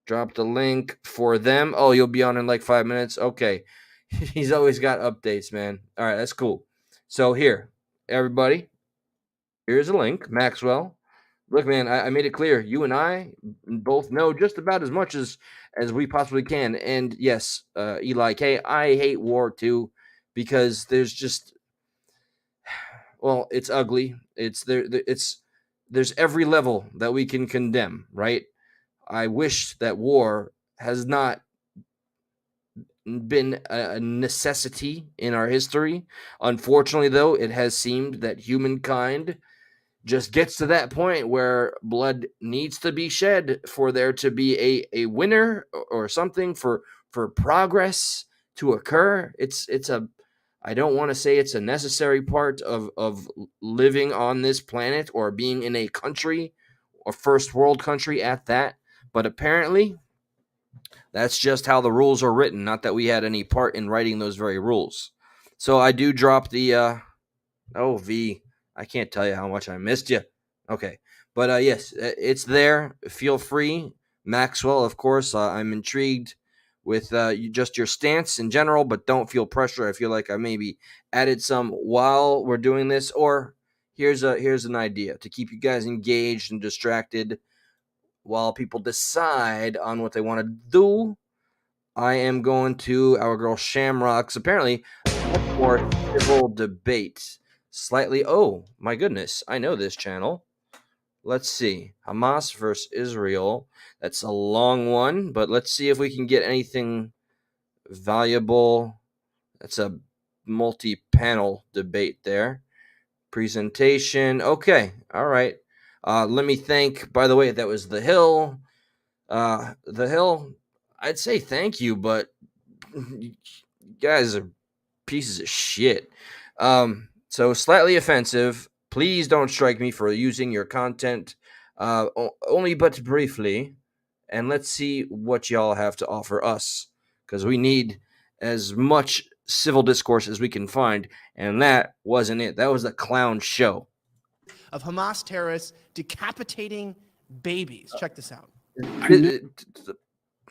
Drop the link for them. Oh, you'll be on in like 5 minutes. Okay. He's always got updates, man. All right, that's cool. So here, everybody, here's a link. Maxwell. Look, man, I made it clear. You and I both know just about as much as we possibly can. And yes, Eli K, I hate war too, because there's just, well, it's ugly. There's every level that we can condemn, right? I wish that war has not been a necessity in our history. Unfortunately, though, it has seemed that humankind just gets to that point where blood needs to be shed for there to be a winner or something, for progress to occur. I don't want to say it's a necessary part of living on this planet or being in a country, or first world country at that, but apparently that's just how the rules are written, not that we had any part in writing those very rules. So I do drop the V, I can't tell you how much I missed you. Okay. But yes, it's there. Feel free. Maxwell, of course, I'm intrigued with just your stance in general, but don't feel pressure. I feel like I maybe added some while we're doing this, or here's an idea to keep you guys engaged and distracted while people decide on what they want to do. I am going to our girl Shamrock's apparently much more civil debate. Slightly, oh my goodness, I know this channel. Let's see. Hamas versus Israel. That's a long one, but let's see if we can get anything valuable. That's a multi-panel debate there. Presentation. Okay. All right. Let me thank, by the way, that was The Hill. The Hill, I'd say thank you, but you guys are pieces of shit. So slightly offensive. Please don't strike me for using your content only but briefly. And let's see what y'all have to offer us, because we need as much civil discourse as we can find, and that wasn't it. That was a clown show. Of Hamas terrorists decapitating babies. Check this out. The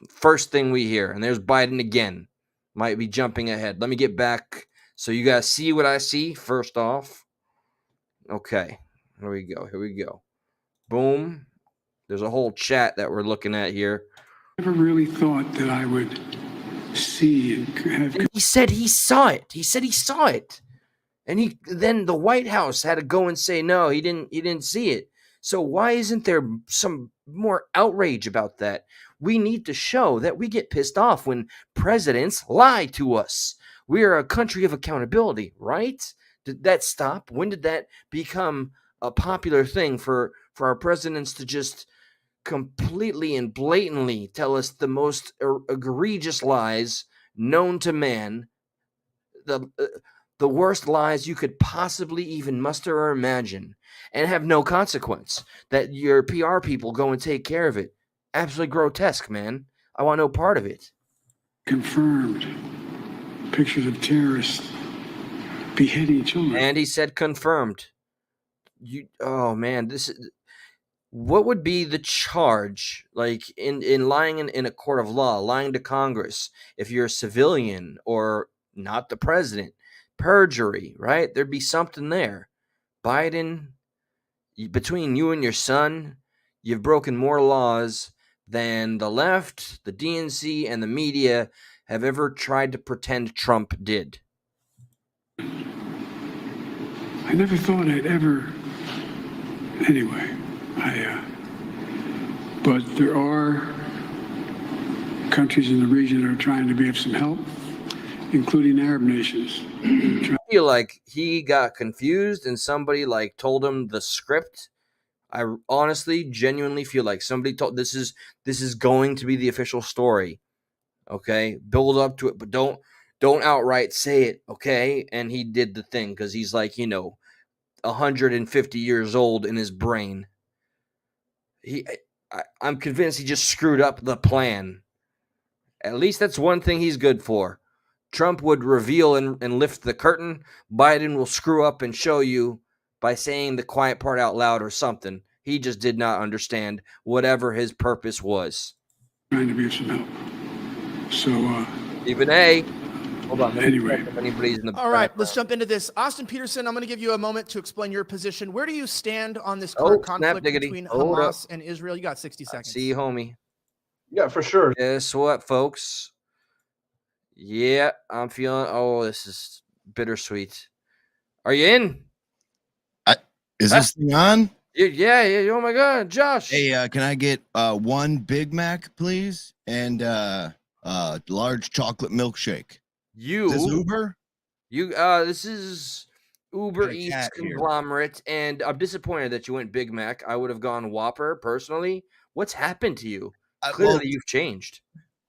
first thing we hear, and there's Biden again. Might be jumping ahead. Let me get back so you guys see what I see first off. Okay, here we go. Boom. There's a whole chat that we're looking at here. I never really thought that I would see and have. And he said he saw it. And then the White House had to go and say no, he didn't see it. So why isn't there some more outrage about that? We need to show that we get pissed off when presidents lie to us. We are a country of accountability, right? Did that stop? When did that become a popular thing for our presidents to just completely and blatantly tell us the most egregious lies known to man, the worst lies you could possibly even muster or imagine, and have no consequence, that your PR people go and take care of it? Absolutely grotesque, man. I want no part of it. Confirmed pictures of terrorists beheading children. And he said confirmed. Oh man, this is... What would be the charge, like in lying in a court of law, lying to Congress, if you're a civilian or not the president? Perjury, right? There'd be something there. Biden, between you and your son, you've broken more laws than the left, the DNC, and the media have ever tried to pretend Trump did. I never thought I'd ever. Anyway. But there are countries in the region that are trying to be of some help, including Arab nations. I feel like he got confused and somebody like told him the script. I honestly, genuinely feel like somebody told this is going to be the official story. Okay, build up to it, but don't outright say it. Okay, and he did the thing because he's like 150 years old in his brain. I'm convinced he just screwed up the plan. At least that's one thing he's good for. Trump would reveal and lift the curtain. Biden will screw up and show you by saying the quiet part out loud or something. He just did not understand whatever his purpose was. Trying to be of some help. So, Even A. Hold on. Anyway. If anybody's in the All right, background. let's jump into this. Austin Peterson, I'm going to give you a moment to explain your position. Where do you stand on this Oh, current snap conflict diggity. between Hold Hamas and Israel? You got 60 seconds. See you, homie. Yeah, for sure. Guess what, folks? Yeah, I'm feeling... Oh, this is bittersweet. Are you in? Is this thing on? Yeah. Oh, my God. Josh. Hey, can I get one Big Mac, please? And large chocolate milkshake. Is this Uber? This is Uber Got a Eats cat here. conglomerate, and I'm disappointed that you went Big Mac. I would have gone Whopper, personally. What's happened to you? Clearly, Well, you've changed.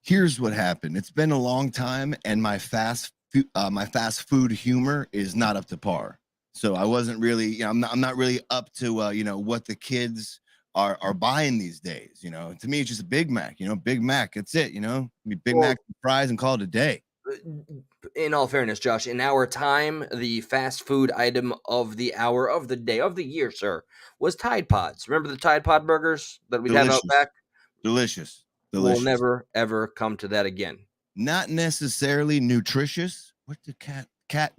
here's what happened. It's been a long time, and my fast food humor is not up to par. So I wasn't really, I'm not really up to, what the kids are buying these days. To me, it's just a Big Mac. Big Mac. That's it. Big Mac and fries and call it a day. In all fairness, Josh, in our time, the fast food item of the hour, of the day, of the year, sir, was Tide Pods. Remember the Tide Pod burgers that we'd have out back? Delicious. We'll never, ever come to that again. Not necessarily nutritious. What's the cat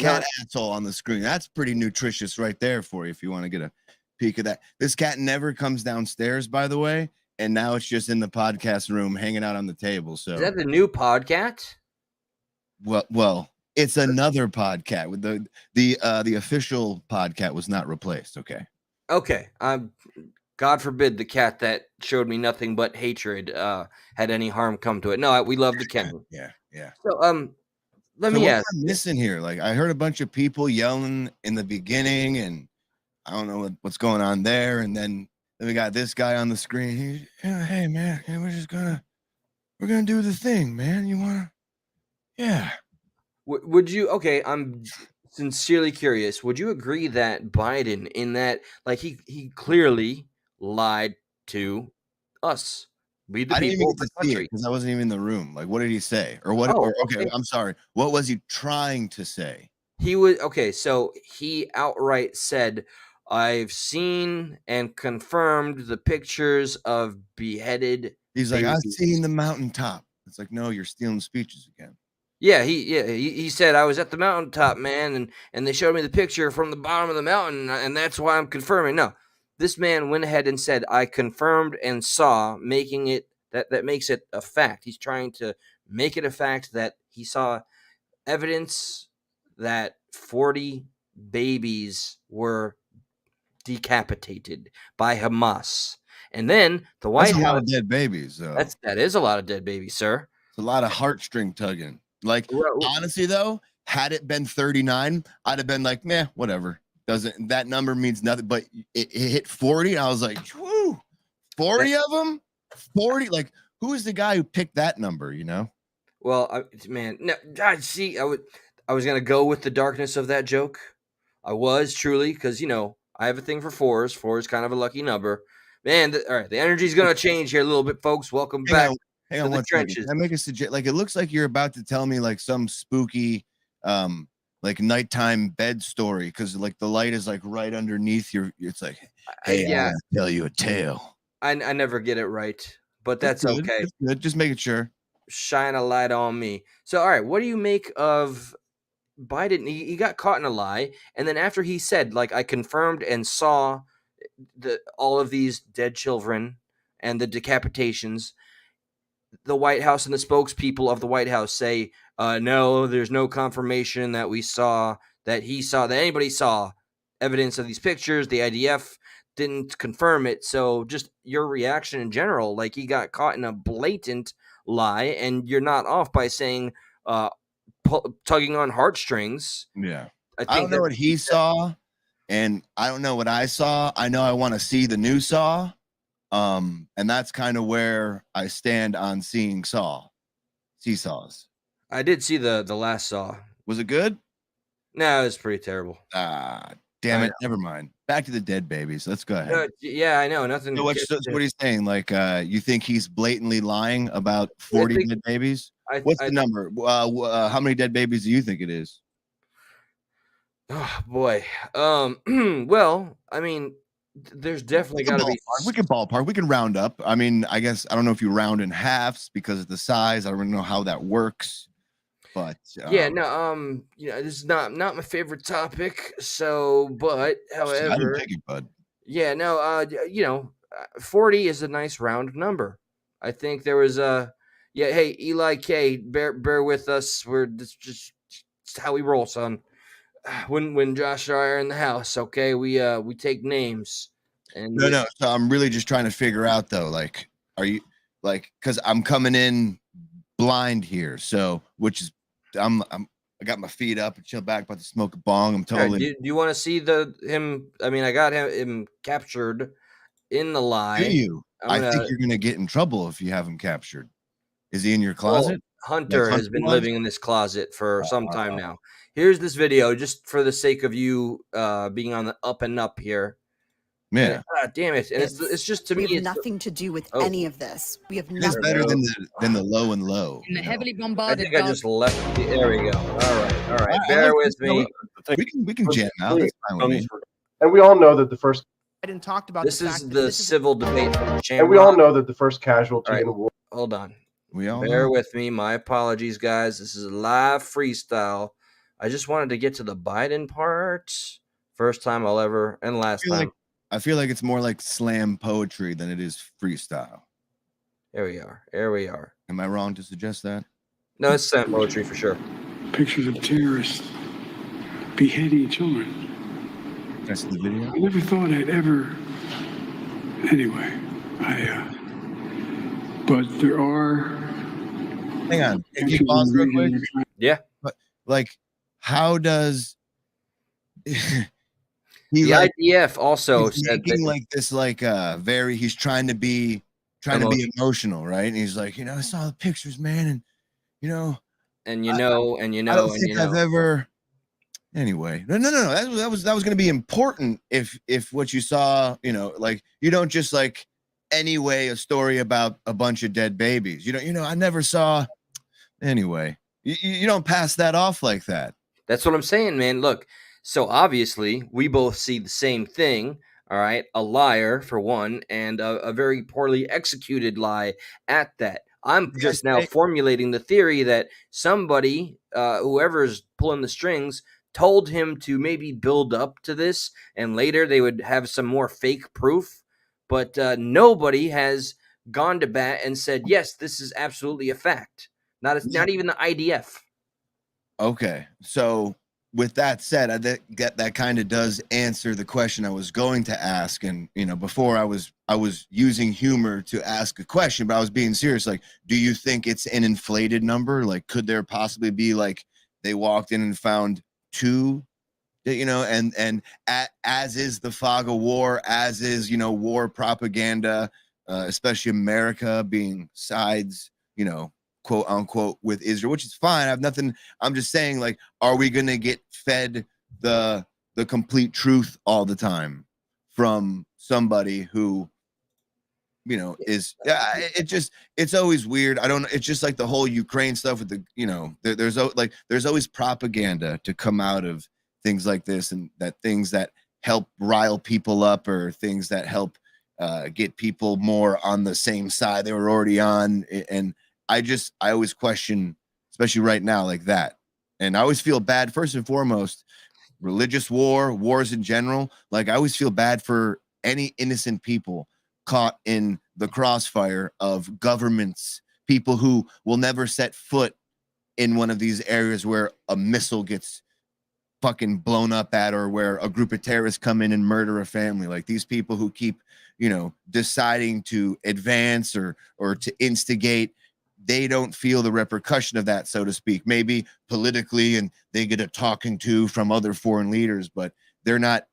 asshole on the screen? That's pretty nutritious right there for you if you want to get a peek of that. This cat never comes downstairs, by the way, and now it's just in the podcast room hanging out on the table. So Is that the new podcast? well, it's another podcast. With the official podcast was not replaced. Okay. God forbid the cat that showed me nothing but hatred had any harm come to it. No, we love the kennel. Yeah. So let So me what ask. am I missing here? Like I heard a bunch of people yelling in the beginning, and I don't know what's going on there. And then we got this guy on the screen. Hey man, we're gonna do the thing, man. You wanna? Yeah. Would you? Okay, I'm sincerely curious. Would you agree that Biden, in that, like he clearly lied to us, We the I didn't even people get of the to see it country. because I wasn't even in the room. Like, what did he say? Or what? Oh, Or okay, I'm sorry. What was he trying to say? he was okay. So he outright said, "I've seen and confirmed the pictures of beheaded He's like, I've babies." seen the mountaintop. It's like, no, you're stealing speeches again. He said I was at the mountaintop, man, and they showed me the picture from the bottom of the mountain, and that's why I'm confirming. No, this man went ahead and said I confirmed and saw, making it that makes it a fact. He's trying to make it a fact that he saw evidence that 40 babies were decapitated by Hamas. And then the That's White a lot House, of dead babies, though. that is a lot of dead babies, sir. It's a lot of heartstring tugging. Like, Well, honestly, though, had it been 39, I'd have been like, meh, whatever. Doesn't that number means nothing? But it hit 40. And I was like, whoo, 40 of them? 40? Like, who is the guy who picked that number, you know? Well, man, no, see, I was gonna go with the darkness of that joke. I was truly because I have a thing for fours. Four is kind of a lucky number. Man, all right, the energy's gonna change here a little bit, folks. Welcome back Hang to on the one second. trenches. Can I make a suggestion? Like, it looks like you're about to tell me like some spooky, like nighttime bed story because like the light is like right underneath your. It's like, hey, Yeah, I gotta tell you a tale. I never get it right, but that's Good. okay. That's good. Just making sure. Shine a light on me. So, all right, what do you make of Biden? He got caught in a lie, and then after he said, like, I confirmed and saw all of these dead children and the decapitations, the White House and the spokespeople of the White House say, no, there's no confirmation that that anybody saw evidence of these pictures. The IDF didn't confirm it. So just your reaction in general, like he got caught in a blatant lie, and you're not off by saying tugging on heartstrings. Yeah. I I think don't know what he saw, and I don't know what I saw. I know I want to see the new Saw. And that's kind of where I stand on seeing Seesaws. I did see the last Saw. Was it good? No, it was pretty terrible. Damn I it. Never mind. Back to the dead babies. Let's go ahead. Yeah, I know. Nothing. So what he's saying? Like, you think he's blatantly lying about 40 dead babies? What's the number? How many dead babies do you think it is? Oh boy. Well, I mean, there's definitely got to be. We can ballpark. We can round up. I mean, I guess I don't know if you round in halves because of the size. I don't know how that works. But Yeah, no, this is not my favorite topic. So, but I didn't however, pick it, bud. yeah, no, 40 is a nice round number. I think there was yeah. Hey, Eli K, bear with us. Just how we roll, son. When Josh and I are in the house, okay, we take names. And No. So I'm really just trying to figure out though, like, are you like, because I'm coming in blind here, so which is I got my feet up and chill back, about to smoke a bong. I'm totally. do you want to see him? I mean, I got him captured in the lie. Do you? I think you're gonna get in trouble if you have him captured. Is he in your Well, closet? Hunter has been living in this closet for some time now. Here's this video, just for the sake of you being on the up and up here. Yeah. Damn it! And it's just to me, We have it's nothing to do with any of this. We have It's nothing. better than the low and low. In the heavily I bombarded think I just left. There we go. All right. I Bear like with this. me. We can jam out. That's fine with me. And we all know that the first Biden talked about This the is fact that the this is civil debate from and we all Shamrock. know that the first casualty All right. in the war. Hold on. We all Bear know. with me. My apologies, guys. This is a live freestyle. I just wanted to get to the Biden part. First time I'll ever, and last time. I feel like it's more like slam poetry than it is freestyle. Here we are. Am I wrong to suggest that? No, it's slam poetry for sure. Pictures of terrorists beheading children. That's the video. I never thought I'd ever. Anyway, but there are. Hang on. Can you pause real quick? Yeah. But like, how does he The like IDF also he's said making that, like this very he's trying to be emotional, right? And he's like, I saw the pictures, man, and and I don't think I've ever. Anyway, no. That was going to be important if what you saw, like you don't just like anyway a story about a bunch of dead babies. I never saw. Anyway, you don't pass that off like that. That's what I'm saying, man. Look, so obviously we both see the same thing. All right, a liar for one, and a very poorly executed lie at that. I'm You guys just now think- formulating the theory that somebody, whoever's pulling the strings, told him to maybe build up to this, and later they would have some more fake proof. But nobody has gone to bat and said, yes, this is absolutely a fact. Not even the IDF. Okay, so with that said, that kind of does answer the question I was going to ask. And before I was using humor to ask a question, but I was being serious. Like, do you think it's an inflated number? Like, could there possibly be like they walked in and found two? And as is the fog of war, as is war propaganda, especially America being sides, quote unquote, with Israel, which is fine. I have nothing. I'm just saying, like, are we going to get fed the complete truth all the time from somebody who, is it's always weird. I don't know. It's just like the whole Ukraine stuff with there's always propaganda to come out of things like this, and that things that help rile people up or things that help get people more on the same side they were already on. And I always question, especially right now, like that. And I always feel bad, first and foremost, religious wars in general. Like, I always feel bad for any innocent people caught in the crossfire of governments, people who will never set foot in one of these areas where a missile gets fucking blown up at, or where a group of terrorists come in and murder a family. Like, these people who keep, deciding to advance or to instigate, they don't feel the repercussion of that, so to speak. Maybe politically, and they get a talking to from other foreign leaders, but they're not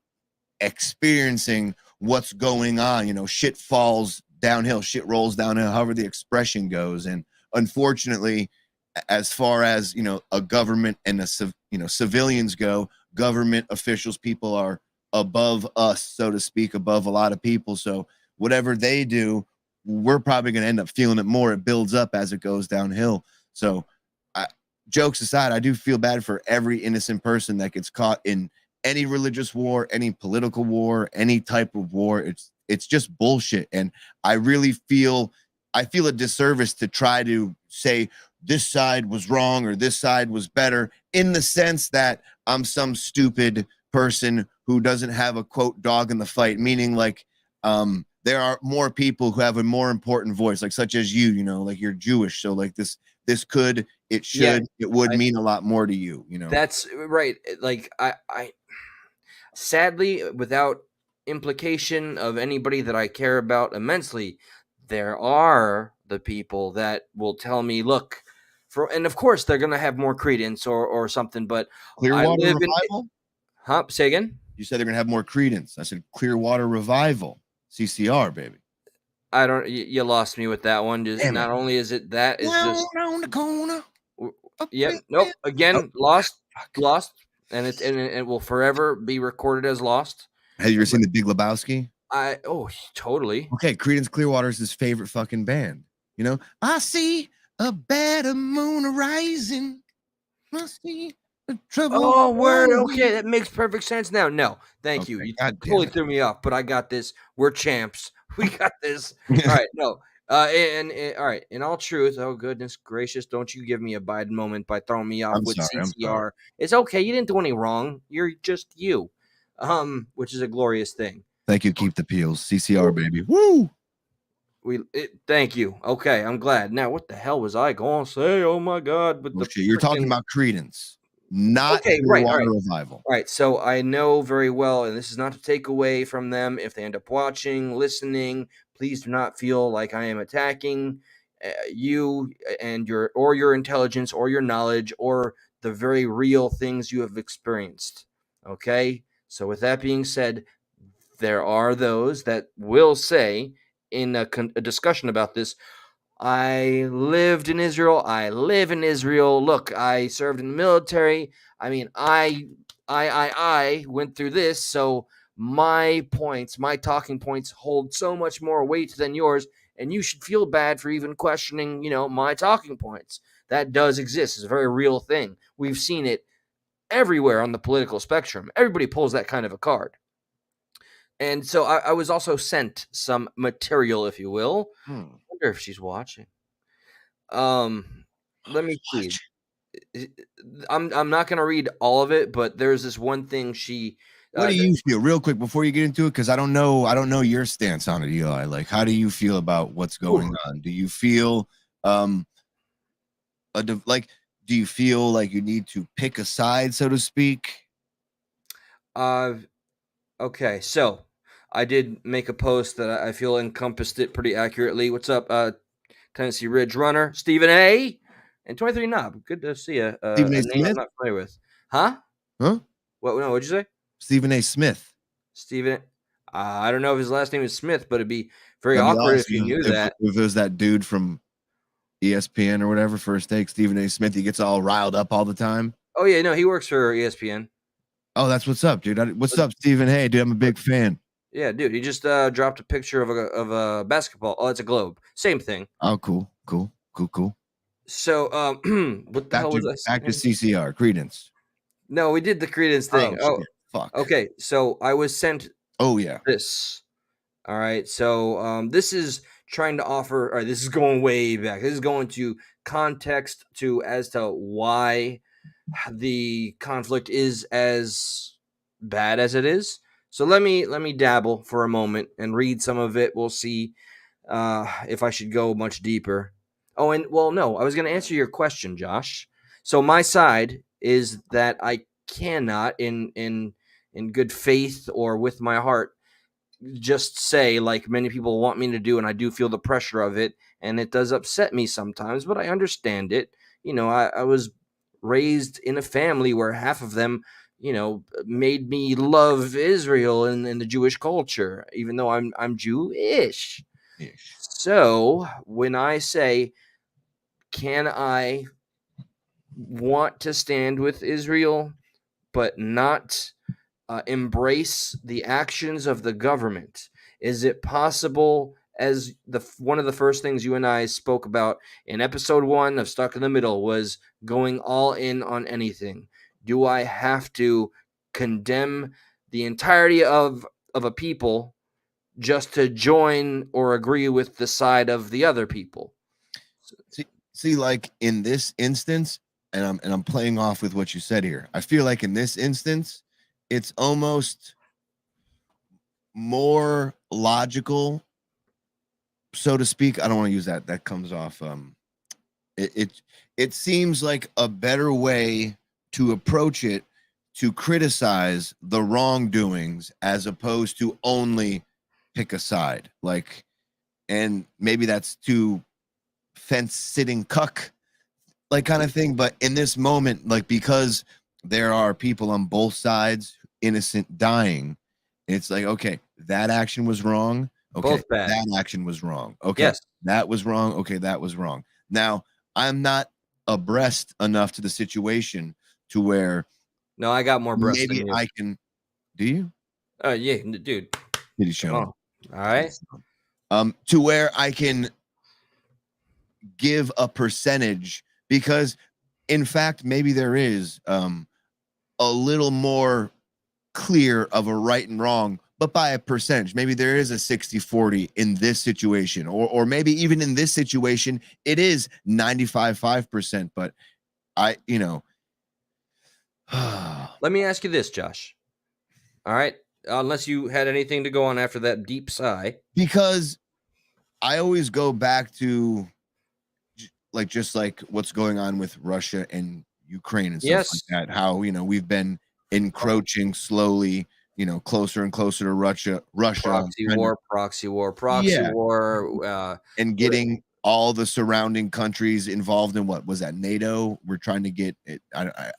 experiencing what's going on. Shit falls downhill, shit rolls downhill, however the expression goes. And unfortunately, as far as a government and civilians go, government officials, people are above us, so to speak, above a lot of people. So whatever they do, we're probably going to end up feeling it more. It builds up as it goes downhill. So jokes aside, I do feel bad for every innocent person that gets caught in any religious war, any political war, any type of war. It's just bullshit. And I really feel a disservice to try to say this side was wrong or this side was better, in the sense that I'm some stupid person who doesn't have a quote dog in the fight, meaning like there are more people who have a more important voice, like such as like you're Jewish. So like this could, it should, it would mean a lot more to you, That's right. Like I sadly, without implication of anybody that I care about immensely, there are the people that will tell me, look, and of course they're gonna have more credence or something, but Clearwater Revival? Say again? You said they're gonna have more credence. I said Clearwater Revival. CCR, baby. I don't. You lost me with that one. Just Damn not it. only is it that, it's just on the corner. Yep. Nope. Again, lost, and it will forever be recorded as lost. Have you ever seen The Big Lebowski? Totally. Okay, Creedence Clearwater is his favorite fucking band. I see a better moon rising. I see the trouble. Oh, word. Okay, that makes perfect sense now. No, thank you. You God damn totally it. threw me off, but I got this. We're champs. We got this. All right. No. And all right. In all truth, oh goodness gracious, don't you give me a Biden moment by throwing me off I'm with sorry, CCR. It's okay. You didn't do any wrong. You're just you. Which is a glorious thing. Thank you. Keep the peels. CCR, baby. Woo! Thank you. Okay, I'm glad. Now, what the hell was I going to say? Oh my God! But You're talking about Creedence, not okay, right, Water right. Revival. All right, so I know very well, and this is not to take away from them if they end up watching, listening. Please do not feel like I am attacking you and your intelligence or your knowledge or the very real things you have experienced. Okay, so with that being said, there are those that will say in a discussion about this, I lived in Israel. I live in Israel. Look, I served in the military. I mean, I went through this. So my points, my talking points hold so much more weight than yours, and you should feel bad for even questioning, my talking points. That does exist. It's a very real thing. We've seen it everywhere on the political spectrum. Everybody pulls that kind of a card. And so I was also sent some material, if you will. I wonder if she's watching. Let me see. I'm not going to read all of it, but there's this one thing she. What do you feel, real quick, before you get into it? Because I don't know your stance on it, Eli. Like, how do you feel about what's going on? Do you feel do you feel like you need to pick a side, so to speak? Okay, so I did make a post that I feel encompassed it pretty accurately. What's up, Tennessee Ridge runner Stephen A. and 23 Knob? Good to see you. Stephen A. A name Smith? I'm not familiar with. Huh? Huh? What? No, what'd you say? Stephen A. Smith. Stephen. I don't know if his last name is Smith, but it'd be very awkward if you knew that. If it was that dude from ESPN or whatever, First Take, Stephen A. Smith, he gets all riled up all the time. Oh yeah, no, he works for ESPN. Oh, that's what's up, dude. What's up, Stephen? Hey, dude, I'm a big fan. Yeah, dude, he just dropped a picture of a basketball. Oh, it's a globe. Same thing. Oh, cool. So, what the hell was I saying? Back to CCR, Credence. No, we did the Credence thing. Oh, shit. Fuck. Okay, so I was sent. Oh yeah. This. All right, so this is trying to offer. All right, this is going way back. This is going to context as to why the conflict is as bad as it is. So let me dabble for a moment and read some of it. We'll see if I should go much deeper. Oh, and well, no, I was going to answer your question, Josh. So my side is that I cannot, in good faith or with my heart, just say, like many people want me to do, and I do feel the pressure of it, and it does upset me sometimes, but I understand it. I was raised in a family where half of them made me love Israel and the Jewish culture, even though I'm Jewish. So when I say, can I want to stand with Israel, but not embrace the actions of the government? Is it possible, as one of the first things you and I spoke about in episode 1 of Stuck in the Middle, was going all in on anything? Do I have to condemn the entirety of a people just to join or agree with the side of the other people? See, like in this instance, and I'm playing off with what you said here. I feel like in this instance, it's almost more logical, so to speak. I don't want to use that. That comes off. It seems like a better way to approach it, to criticize the wrongdoings as opposed to only pick a side. Like, and maybe that's too fence sitting cuck like kind of thing. But in this moment, like, because there are people on both sides, innocent, dying, it's like, okay, that action was wrong. Okay, Both bad. That action was wrong. Okay, Yes. That was wrong. Okay, that was wrong. Now, I'm not abreast enough to the situation to where No, I got more breasts maybe than you. I can. Do you? Yeah, dude. Did he show? All right. To where I can give a percentage, because in fact, maybe there is a little more clear of a right and wrong, but by a percentage. Maybe there is a 60-40 in this situation, or maybe even in this situation, it is 95-5%. But Let me ask you this, Josh. All right. Unless you had anything to go on after that deep sigh. Because I always go back to just like what's going on with Russia and Ukraine and stuff like that. How, we've been encroaching slowly, closer and closer to Russia. Proxy war. And getting all the surrounding countries involved in what was that, NATO? We're trying to get it.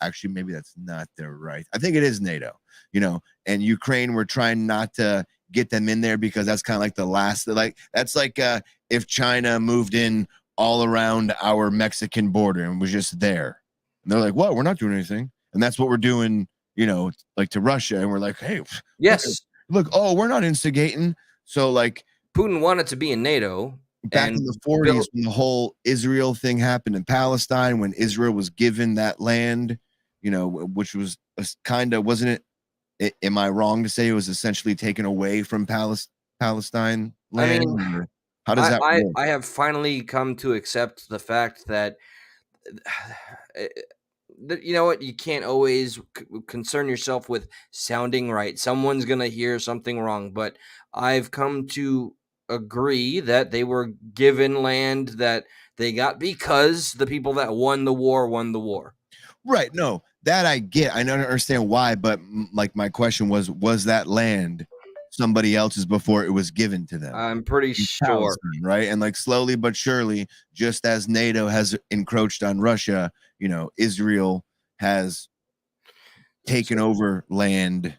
Actually, maybe that's not the right. I think it is NATO, and Ukraine, we're trying not to get them in there because that's kind of like the last, that's like if China moved in all around our Mexican border and was just there. And they're like, what? We're not doing anything. And that's what we're doing, like to Russia. And we're like, hey, yes, look, oh, we're not instigating. So like Putin wanted to be in NATO. Back in the 40s, when the whole Israel thing happened in Palestine, when Israel was given that land, you know, which was kind of, wasn't it? Am I wrong to say it was essentially taken away from Palestine land? I mean, or how does that work? I have finally come to accept the fact that you know what, you can't always concern yourself with sounding right. Someone's gonna hear something wrong, but I've come to agree that they were given land that they got because the people that won the war won the war. Right. No, that I get. I don't understand why, but like my question was that land somebody else's before it was given to them? I'm pretty sure. Right. And like slowly but surely, just as NATO has encroached on Russia, you know, Israel has taken over land.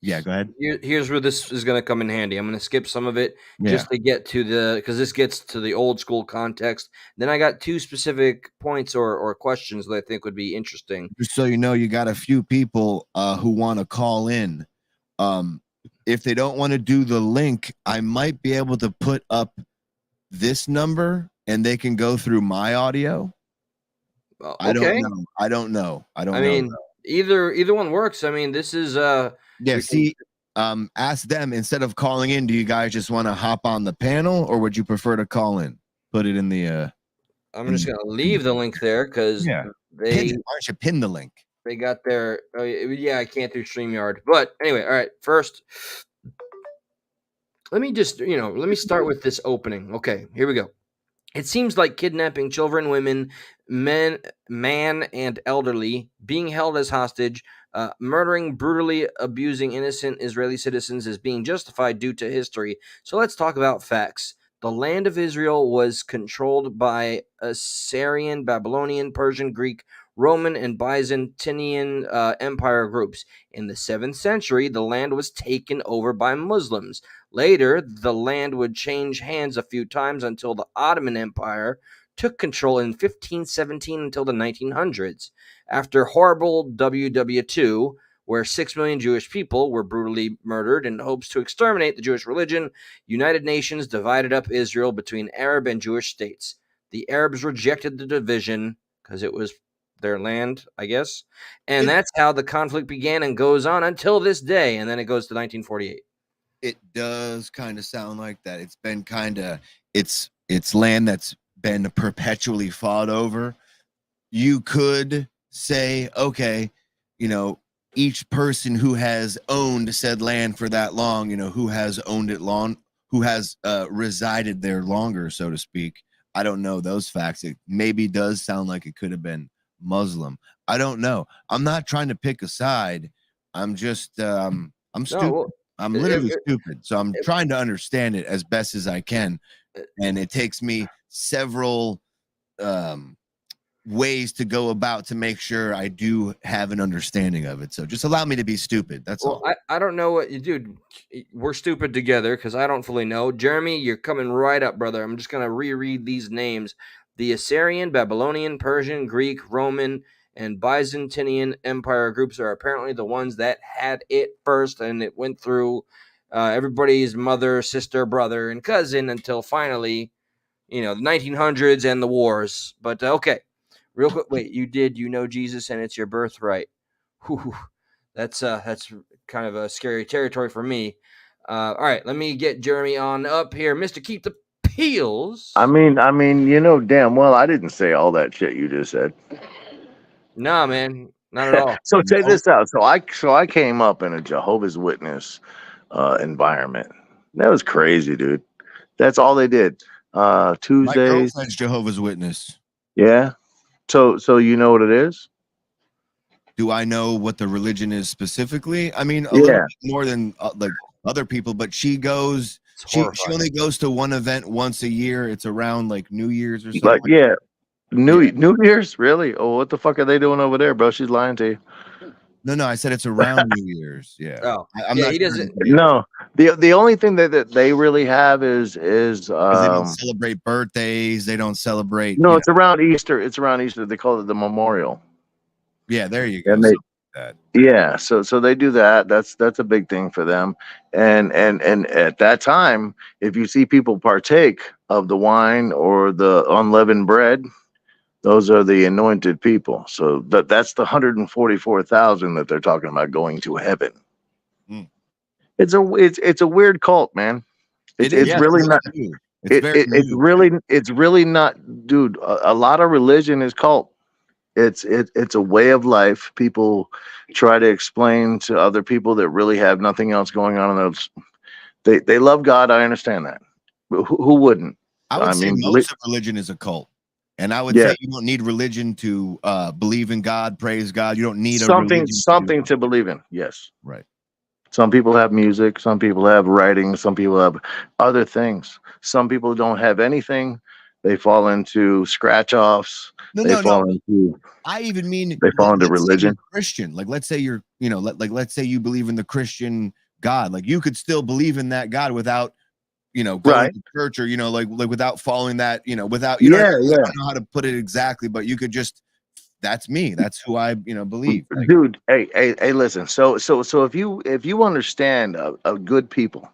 Yeah, go ahead. Here's where this is going to come in handy. I'm going to skip some of it just to get to because this gets to the old school context. Then I got two specific points or questions that I think would be interesting. Just so you know, you got a few people who want to call in. If they don't want to do the link, I might be able to put up this number and they can go through my audio. Okay. I don't know. I mean, either one works. I mean, this is see, ask them instead of calling in. Do you guys just want to hop on the panel, or would you prefer to call in? Put it in the. I'm just gonna leave the link there because why don't you pin the link? They got their. Oh, yeah, I can't do StreamYard, but anyway, all right. First, let me just let me start with this opening. Okay, here we go. It seems like kidnapping children, women, man, and elderly, being held as hostage, murdering, brutally abusing innocent Israeli citizens is being justified due to history. So let's talk about facts. The land of Israel was controlled by Assyrian, Babylonian, Persian, Greek, Roman, and Byzantine empire groups. In the 7th century, the land was taken over by Muslims. Later, the land would change hands a few times until the Ottoman Empire took control in 1517 until the 1900s. After horrible WW2, where 6 million Jewish people were brutally murdered in hopes to exterminate the Jewish religion, United Nations divided up Israel between Arab and Jewish states. The Arabs rejected the division because it was their land, I guess. And that's how the conflict began and goes on until this day. And then it goes to 1948. It does kind of sound like that. It's been kind of it's land that's been perpetually fought over. You could say, okay, each person who has owned said land for that long, who has owned it long, who has resided there longer, so to speak. I don't know those facts. It maybe does sound like it could have been Muslim. I don't know. I'm not trying to pick a side. I'm just I'm stupid. I'm literally stupid. So I'm trying to understand it as best as I can. And it takes me several ways to go about to make sure I do have an understanding of it. So just allow me to be stupid. That's all. I don't know what you do. We're stupid together because I don't fully know. Jeremy, you're coming right up, brother. I'm just going to reread these names. The Assyrian, Babylonian, Persian, Greek, Roman, and Byzantine empire groups are apparently the ones that had it first, and it went through everybody's mother, sister, brother, and cousin until finally, the 1900s and the wars. But okay, real quick, wait, you know Jesus and it's your birthright. Whew, that's kind of a scary territory for me. All right, let me get Jeremy on up here, Mr. Keep the Peels. I mean, damn well I didn't say all that shit you just said. Nah, man, not at all. So check this out. So I came up in a Jehovah's Witness environment. That was crazy, dude. That's all they did. Tuesdays. My girlfriend's Jehovah's Witness. Yeah. So you know what it is? Do I know what the religion is specifically? I mean, a little bit more than like other people, but she goes. She only goes to one event once a year. It's around like New Year's or something. Yeah. New Year's? Really? Oh, what the fuck are they doing over there, bro? She's lying to you. No, I said it's around New Year's. Yeah. Oh, I'm not he doesn't. No, the only thing that they really have is they don't celebrate birthdays. They don't celebrate. No, it's around Easter. It's around Easter. They call it the memorial. Yeah, there you go. And that. Yeah, so they do that. That's a big thing for them. And at that time, if you see people partake of the wine or the unleavened bread, those are the anointed people. So that's the 144,000 that they're talking about going to heaven. Mm. It's a weird cult, man. It's is. really not. New. It's very new. It's really not, dude. A lot of religion is cult. It's a way of life. People try to explain to other people that really have nothing else going on in those. They love God. I understand that. But who wouldn't? I would say mean, most of religion is a cult. And I would Yeah. say you don't need religion to believe in God, praise God. You don't need a something religion to believe in. Yes. Right. Some people have music. Some people have writing. Some people have other things. Some people don't have anything. They fall into scratch offs. No. Into. I even mean They fall into let's say you're religion. Christian. Like let's say you're, let's say you believe in the Christian God. Like you could still believe in that God without, going Right. to church or, like without following that, without, Yeah, I don't know how to put it exactly, but you could just, that's me. That's who I, believe. Like, Dude, hey, listen. So if you understand a good people,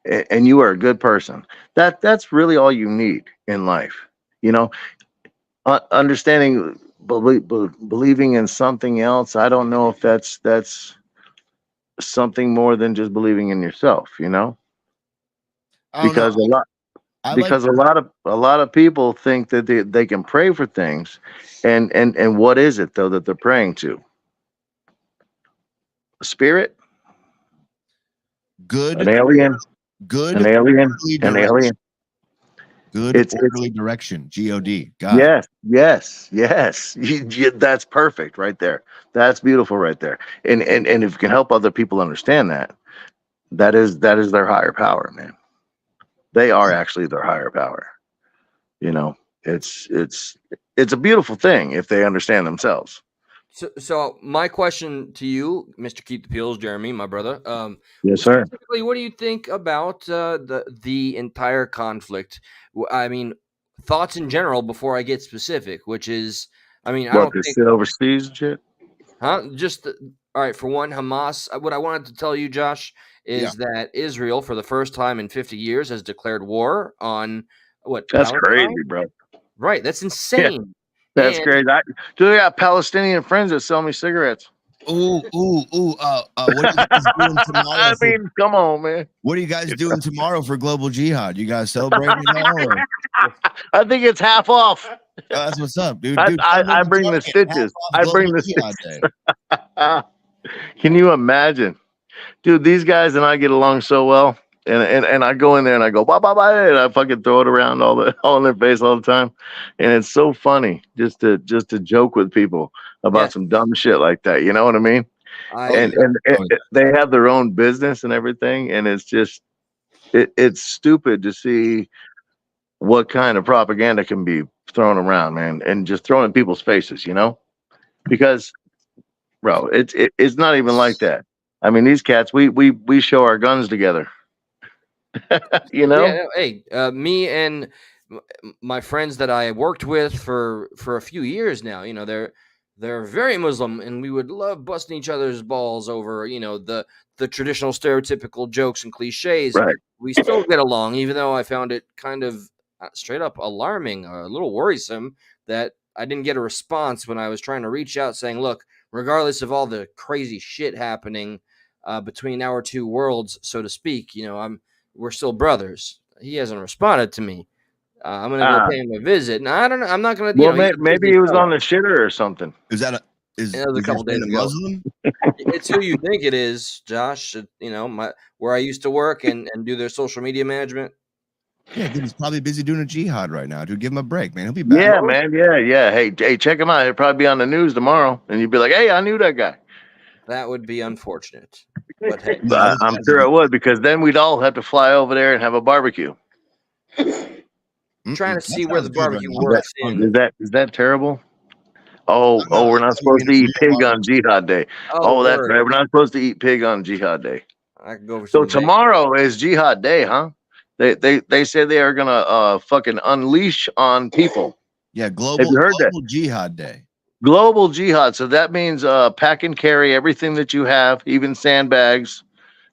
and you are a good person, that's really all you need in life. Understanding, believing in something else. I don't know if that's something more than just believing in yourself. I don't know. Because a lot. I Because a lot of people think that they can pray for things, and what is it though that they're praying to? A spirit, good, an alien, good, an alien, orderly an direction. alien. Good It's orderly direction. God. God. yes. That's perfect right there. That's beautiful right there. And if you can help other people understand that, that is their higher power, man. They are actually their higher power. It's a beautiful thing if they understand themselves. So my question to you, Mr. Keep the Peels, Jeremy, my brother. Yes, sir. Specifically, what do you think about the entire conflict? I mean, thoughts in general before I get specific, which is, I mean, I What, don't to think, sit overseas and shit? huh? Just all right. For one, Hamas. What I wanted to tell you, Josh, is that Israel, for the first time in 50 years, has declared war on That's Palestine. crazy, bro. Right. That's Yeah, insane. that's And crazy. I got Palestinian friends that sell me cigarettes. Ooh. What are you guys doing tomorrow? I mean, come on, man. What are you guys doing tomorrow for Global Jihad? You guys celebrating at all? Or? I think it's half off. That's what's up, dude. I bring the stitches. I bring the stitches. Can you imagine? Dude, these guys and I get along so well. And I go in there and I go, bye, bye, bye, and I fucking throw it around all in their face all the time. And it's so funny just to joke with people about some dumb shit like that. You know what I mean? And they have their own business and everything. And it's just, it's stupid to see what kind of propaganda can be thrown around, man, and just thrown in people's faces, because, bro, it's not even like that. I mean, these cats, we show our guns together. Yeah, hey, me and my friends that I worked with for a few years now, they're very Muslim, and we would love busting each other's balls over, the traditional stereotypical jokes and cliches. Right. We still get along, even though I found it kind of straight up alarming, a little worrisome that I didn't get a response when I was trying to reach out saying, look, regardless of all the crazy shit happening between our two worlds, so to speak, we're still brothers. He hasn't responded to me. I'm gonna go pay him a visit. No, I don't know. I'm not gonna. Well, maybe he was on the shitter or something. Is that is It was a couple days ago. Muslim? It's who you think it is, Josh. Where I used to work and do their social media management. Yeah, dude, he's probably busy doing a jihad right now. Dude, give him a break, man. He'll be back. Yeah, man. Yeah. Hey, check him out. He'll probably be on the news tomorrow, and you'd be like, "Hey, I knew that guy." That would be unfortunate, but hey, I'm sure it would, because then we'd all have to fly over there and have a barbecue. Trying to see where the barbecue works in. Is that terrible? Oh, we're not supposed to eat pig on Jihad Day. Oh, that's right. We're not supposed to eat pig on Jihad Day. I can go for So tomorrow is Jihad Day, huh? They say they are gonna fucking unleash on people. Yeah, global Jihad Day. Global jihad. So that means pack and carry everything that you have, even sandbags,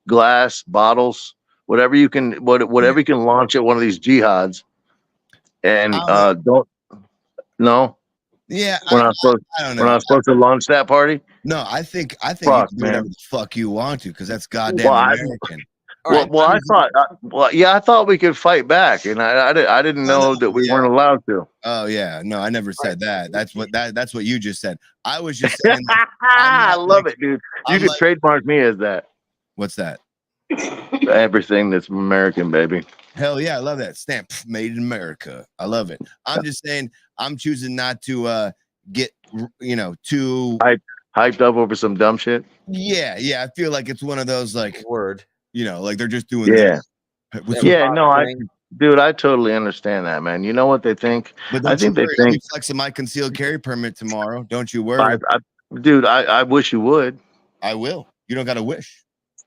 glass, bottles, whatever you can, whatever you can launch at one of these jihads. And don't no, Yeah, we're not supposed I don't we're know. not supposed to launch that party. No, I think you Fuck, can do whatever man. the fuck you want to because that's goddamn Well, American. I thought, I thought we could fight back, and I didn't know that we weren't allowed to. Oh yeah, no, I never said that. That's what you just said. I was just saying. I love it, dude. You could trademark me as that. What's that? Everything that's American, baby. Hell yeah, I love that stamp, made in America. I love it. I'm just saying, I'm choosing not to get too hyped up over some dumb shit. Yeah. I feel like it's one of those like word. Like they're just doing this. Yeah, no, I totally understand that, man. You know what they think? But I think they I'll think be flexing my concealed carry permit tomorrow. Don't you worry. I wish you would. I will. You don't got to wish.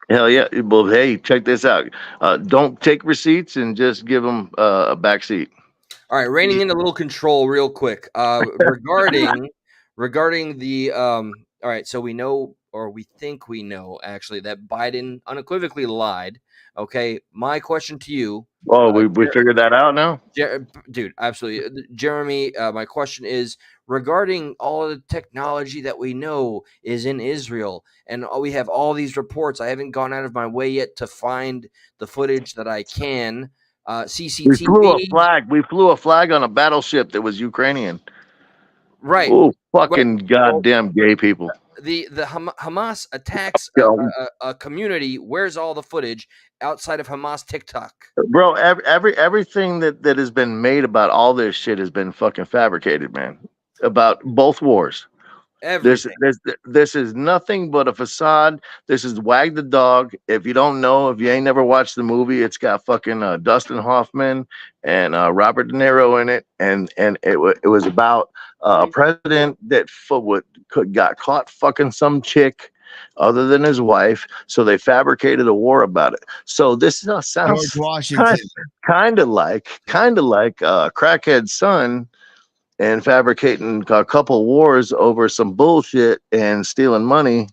Hell yeah. Well, hey, check this out. Don't take receipts and just give them a back seat. All right, reining in a little control real quick. Regarding the all right, so we know, or we think we know actually, that Biden unequivocally lied. Okay, my question to you. Oh, we figured that out now? Dude, absolutely. Jeremy, my question is regarding all of the technology that we know is in Israel, and we have all these reports. I haven't gone out of my way yet to find the footage that I can. CCTV. We flew a flag on a battleship that was Ukrainian. Right. Oh, fucking goddamn gay people. The Hamas attacks a community. Where's all the footage outside of Hamas TikTok? Bro, everything that has been made about all this shit has been fucking fabricated, man. About both wars. This is nothing but a facade. This is Wag the Dog. If you don't know, if you ain't never watched the movie, it's got fucking Dustin Hoffman and Robert De Niro in it, and it was about a president that got caught fucking some chick other than his wife, so they fabricated a war about it. So this sounds George Washington, kind of like Crackhead's son. And fabricating a couple wars over some bullshit and stealing money,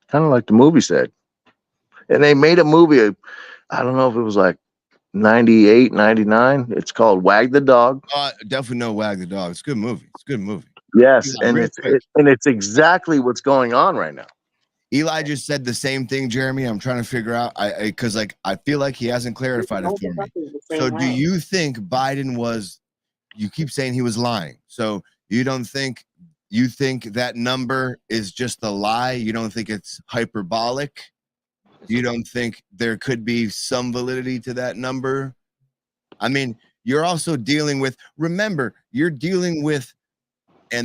kind of like the movie said. And they made a movie, I don't know if it was like 98, 99. It's called Wag the Dog. Definitely know Wag the Dog. It's a good movie. Yes, and it's exactly what's going on right now. Eli just said the same thing, Jeremy. I'm trying to figure out, because I feel like he hasn't clarified it for me. So do you think Biden was... You keep saying he was lying. So you think that number is just a lie? You don't think it's hyperbolic? You don't think there could be some validity to that number? I mean, you're also dealing with, remember, and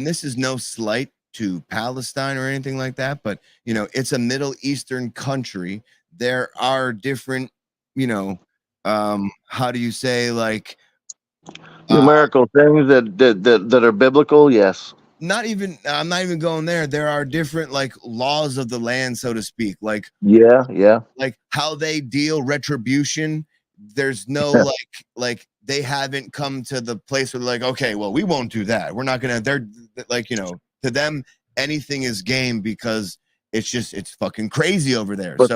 this is no slight to Palestine or anything like that, but it's a Middle Eastern country. There are different, how do you say, like, numerical things that are biblical, yes. I'm not even going there. There are different like laws of the land, so to speak. Like like how they deal retribution. There's no like they haven't come to the place where they're like, okay, well, we won't do that. We're not gonna. They're like, to them anything is game because it's fucking crazy over there. But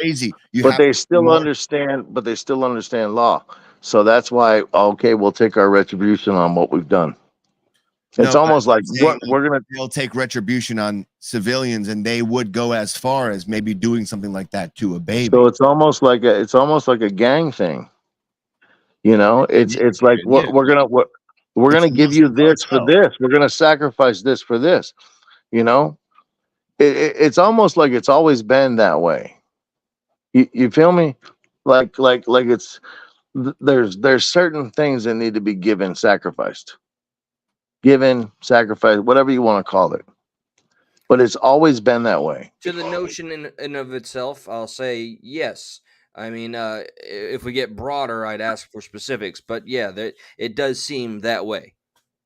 crazy. They still understand law. So that's why, okay, we'll take our retribution on what we've done. It's almost like they'll take retribution on civilians, and they would go as far as maybe doing something like that to a baby. So it's almost like a gang thing. It's like we're gonna give you this for this. We're gonna sacrifice this for this. It's almost like it's always been that way. You feel me? Like it's. There's certain things that need to be sacrificed, whatever you want to call it. But it's always been that way. To the notion in of itself, I'll say yes. I mean, if we get broader, I'd ask for specifics. But yeah, it does seem that way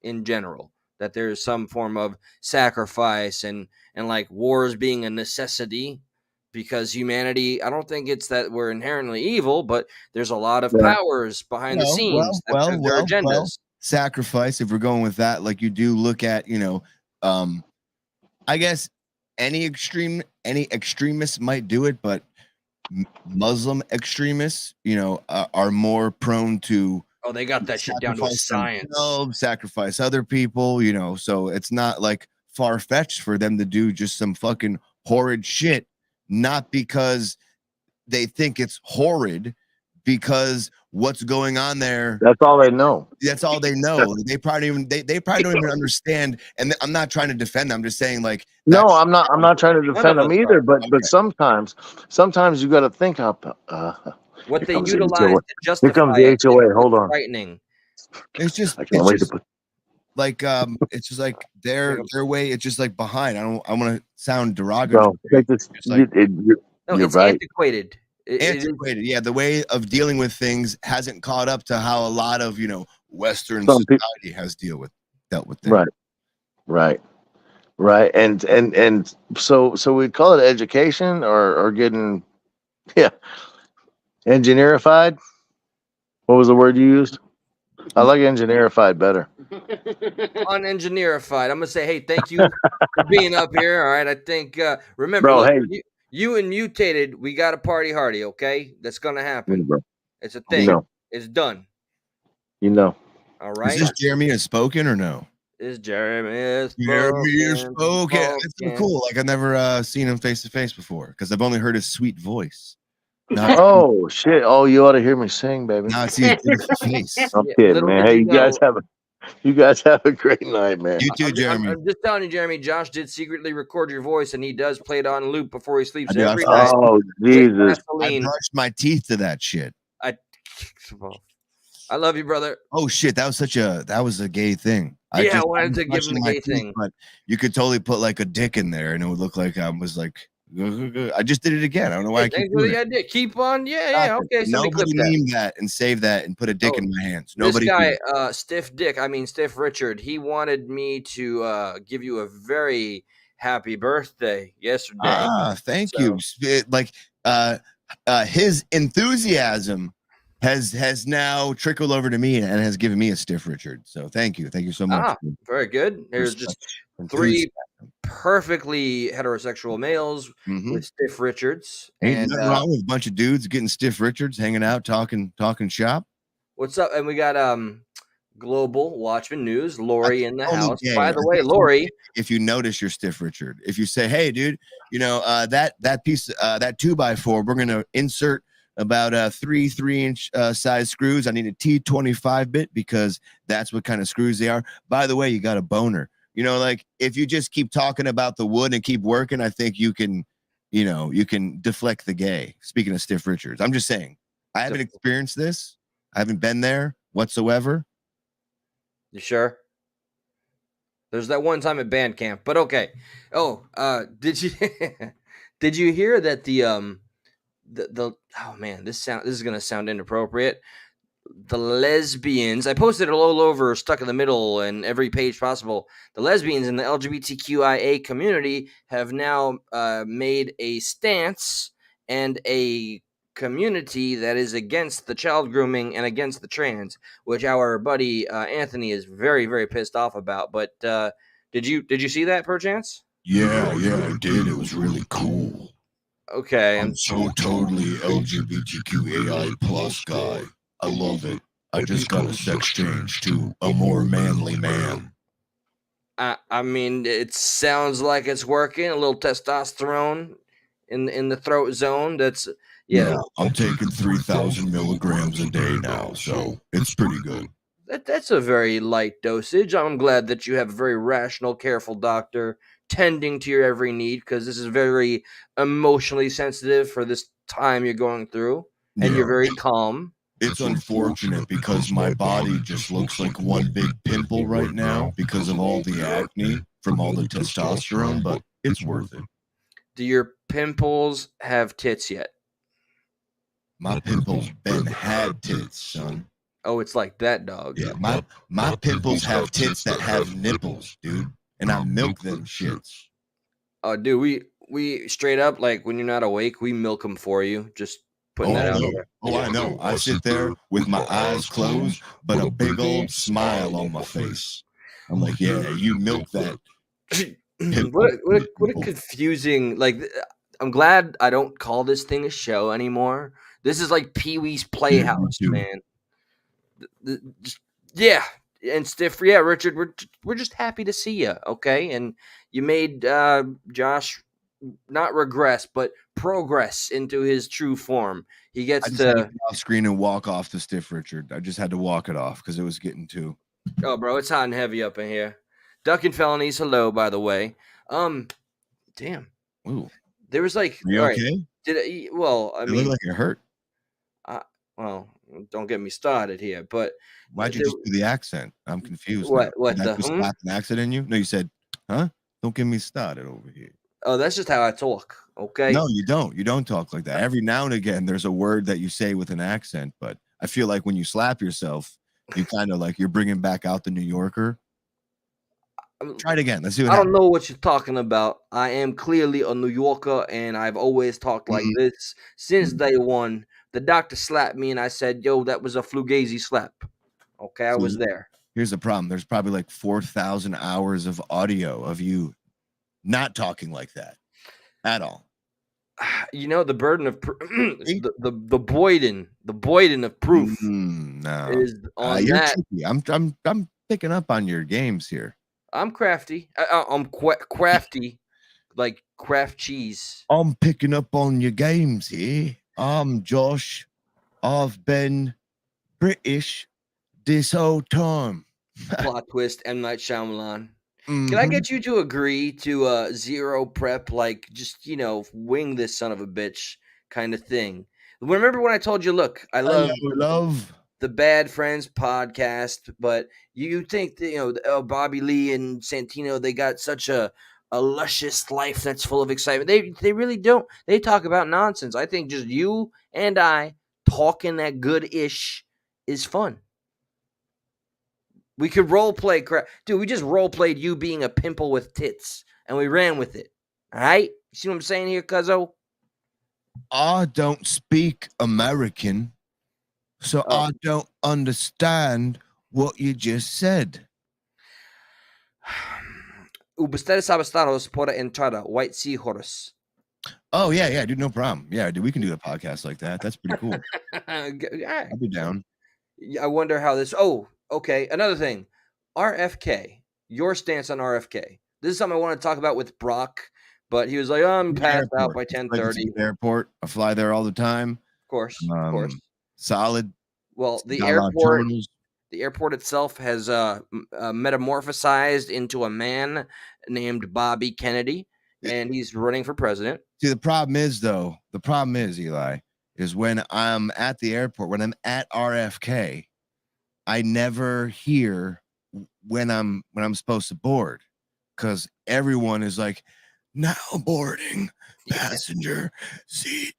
in general, that there's some form of sacrifice and like wars being a necessity. Because humanity, I don't think it's that we're inherently evil, but there's a lot of powers behind the scenes that have their agendas. sacrifice, if we're going with that, like you do look at, I guess any extremist might do it, but Muslim extremists, are more prone to Oh, they got that shit down to a sacrifice science. themselves, sacrifice other people, so it's not like far-fetched for them to do just some fucking horrid shit, not because they think it's horrid, because what's going on there, That's all they know. that's all they know. They probably don't even understand. And I'm not trying to defend them. I'm just saying, like, No, I'm not trying to defend of them us either. are. But Okay. sometimes you got to think how. What they comes the utilize HOA. to Here justify comes the it is HOA. Hold on. frightening. It's just I can't wait to put. like it's just like their way. It's just like behind. I want to sound Bro, derogatory. take this. It's like No, You're it's right. antiquated. It is. antiquated. Yeah, the way of dealing with things hasn't caught up to how a lot of Western Some people. society has dealt with things. Right. And so we call it education or getting engineerified. What was the word you used? I like engineerified better. Unengineerified. I'm gonna say, hey, thank you for being up here. All right, I think remember, Bro, look, hey. you and Mutated, we got a party hardy. Okay, that's gonna happen. Bro. It's a thing. It's done. All All Is right. this Jeremy has spoken or no? Is Jeremy Jeremy spoken? It's so cool. Like I've never seen him face to face before because I've only heard his sweet voice. Oh shit! Oh, you ought to hear me sing, baby. Now see his beautiful face. I'm Yeah, kidding, little man. did Hey, you know. you guys have a great night, man. You too, Jeremy. I'm just telling you, Jeremy. Josh did secretly record your voice, and he does play it on loop before he sleeps I do. every night. Oh With Jesus! I Vaseline. brushed my teeth to that shit. I love you, brother. Oh shit, that was a gay thing. I wanted to give him the my gay thing. but you could totally put like a dick in there, and it would look like I was like. I just did it again. I don't know why I keep Thanks for doing the it. idea. Keep on. Yeah. Okay. Somebody clip Nobody that. meme that and save that and put a dick in my hands. This Nobody. guy, Stiff Dick. I mean Stiff Richard. He wanted me to give you a very happy birthday yesterday. Thank you. Like his enthusiasm has now trickled over to me and has given me a Stiff Richard. So thank you so much. Very good. There's just three perfectly heterosexual males with Stiff Richards. Ain't nothing wrong with a bunch of dudes getting Stiff Richards, hanging out, talking shop. What's up? And we got Global Watchman News, Lori in the house. Gay. By the way, Lori, if you notice your Stiff Richard, if you say, "Hey, dude, that piece, that 2x4, we're gonna insert about 3 3-inch size screws. I need a T25 bit because that's what kind of screws they are. By the way, you got a boner." Like if you just keep talking about the wood and keep working, I think you can deflect the gay. Speaking of Stiff Richards, I'm just saying, I haven't experienced this. I haven't been there whatsoever. you sure? There's that one time at band camp, but okay. Oh, did you did you hear that the oh man, this is gonna sound inappropriate. The lesbians, I posted it all over Stuck in the Middle and every page possible. The lesbians in the LGBTQIA community have now made a stance and a community that is against the child grooming and against the trans, which our buddy Anthony is very, very pissed off about. But did you see that perchance? Yeah, I did. It was really cool. Okay, I'm so totally LGBTQAI plus guy. I love it. I just got a sex change to a more manly man. I mean, it sounds like it's working. A little testosterone in the throat zone. That's Yeah, I'm taking 3,000 milligrams a day now, so it's pretty good. That's a very light dosage. I'm glad that you have a very rational, careful doctor tending to your every need, because this is very emotionally sensitive for this time you're going through, and you're very calm. It's unfortunate because my body just looks like one big pimple right now because of all the acne from all the testosterone, but it's worth it. Do your pimples have tits yet? My pimples been had tits, son. Oh, it's like that, dog. Yeah, my pimples have tits that have nipples, dude, and I milk them shits. Oh, dude, we straight up, like when you're not awake, we milk them for you. Just putting that I out know. there. Oh, I know. I sit there with my eyes closed, but a big old smile on my face. I'm like, yeah, you milk that. What a confusing, like, I'm glad I don't call this thing a show anymore. This is like Pee-wee's Playhouse, man. Yeah, and Stiff, yeah, Richard, we're just happy to see you, okay? And you made Josh not regress, but progress into his true form. He I gets just had to to, get off screen and walk off the Stiff Richard. I just had to walk it off because it was getting too. oh, bro, it's hot and heavy up in here. Ducking Felonies, hello, by the way. Damn. Ooh, There was like, are you all right, okay? well, I It mean, looked like it hurt. well, don't get me started here, but Why'd you there- just do the accent? I'm confused now. what Did I the just hmm? slap an accent in you? No, you said, huh? Don't get me started over here. Oh, that's just how I talk, okay? No, you don't. You don't talk like that. Every now and again, there's a word that you say with an accent, but I feel like when you slap yourself, you kind of like you're bringing back out the New Yorker. Try it again. Let's see what I happens. don't know what you're talking about. I am clearly a New Yorker, and I've always talked like this since day one. The doctor slapped me, and I said, "Yo, that was a Fugazi slap." Okay, I was there. Here's the problem. There's probably like 4,000 hours of audio of you not talking like that at all. You know, the burden of the Boyden of proof No, is on you're that. tricky. I'm picking up on your games here. I'm crafty. I'm crafty, like craft cheese. I'm picking up on your games here. I'm Josh. I've been British this whole time. Plot twist, M. Night Shyamalan. Can I get you to agree to zero prep, like just, wing this son of a bitch kind of thing? Remember when I told you, look, I love the Bad Friends podcast, but you think that, Bobby Lee and Santino, they got such a luscious life that's full of excitement. They really don't. They talk about nonsense. I think just you and I talking that good-ish is fun. We could role play crap. Dude, we just role played you being a pimple with tits and we ran with it. All right? You see what I'm saying here, cuzzo? I don't speak American, so I don't understand what you just said. Ustedes saben por entrada, White Seahorse. Oh, yeah, dude, no problem. Yeah, dude, we can do a podcast like that. That's pretty cool. I'll be down. I wonder how this. Oh, okay. Another thing. RFK. Your stance on RFK. This is something I want to talk about with Brock, but he was like, I'm passed out by 10:30. Airport. I fly there all the time. Of course. Solid. Well, the Got a lot of airport. terminals. The airport itself has metamorphosized into a man named Bobby Kennedy, and he's running for president. See, the problem is, Eli, is when I'm at the airport, when I'm at RFK, I never hear when I'm supposed to board because everyone is like, now boarding passenger seat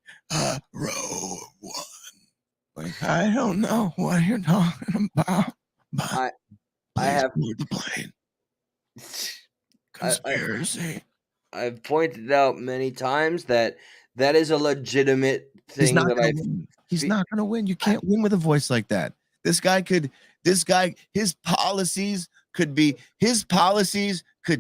row 1. Like, I don't know what you're talking about. But I have board the plane. Conspiracy. I've pointed out many times that is a legitimate thing. He's not gonna win. You can't win with a voice like that. His policies could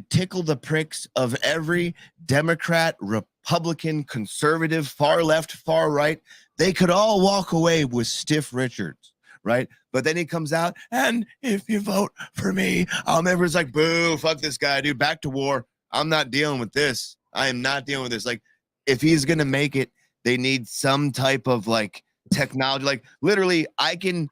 tickle the pricks of every Democrat, Republican, conservative, far left, far right. They could all walk away with Stiff Richards, right? But then he comes out, and if you vote for me, everyone's like, boo, fuck this guy, dude, back to war. I'm not dealing with this. I am not dealing with this. Like, if he's gonna make it, they need some type of like technology. Like, literally, I can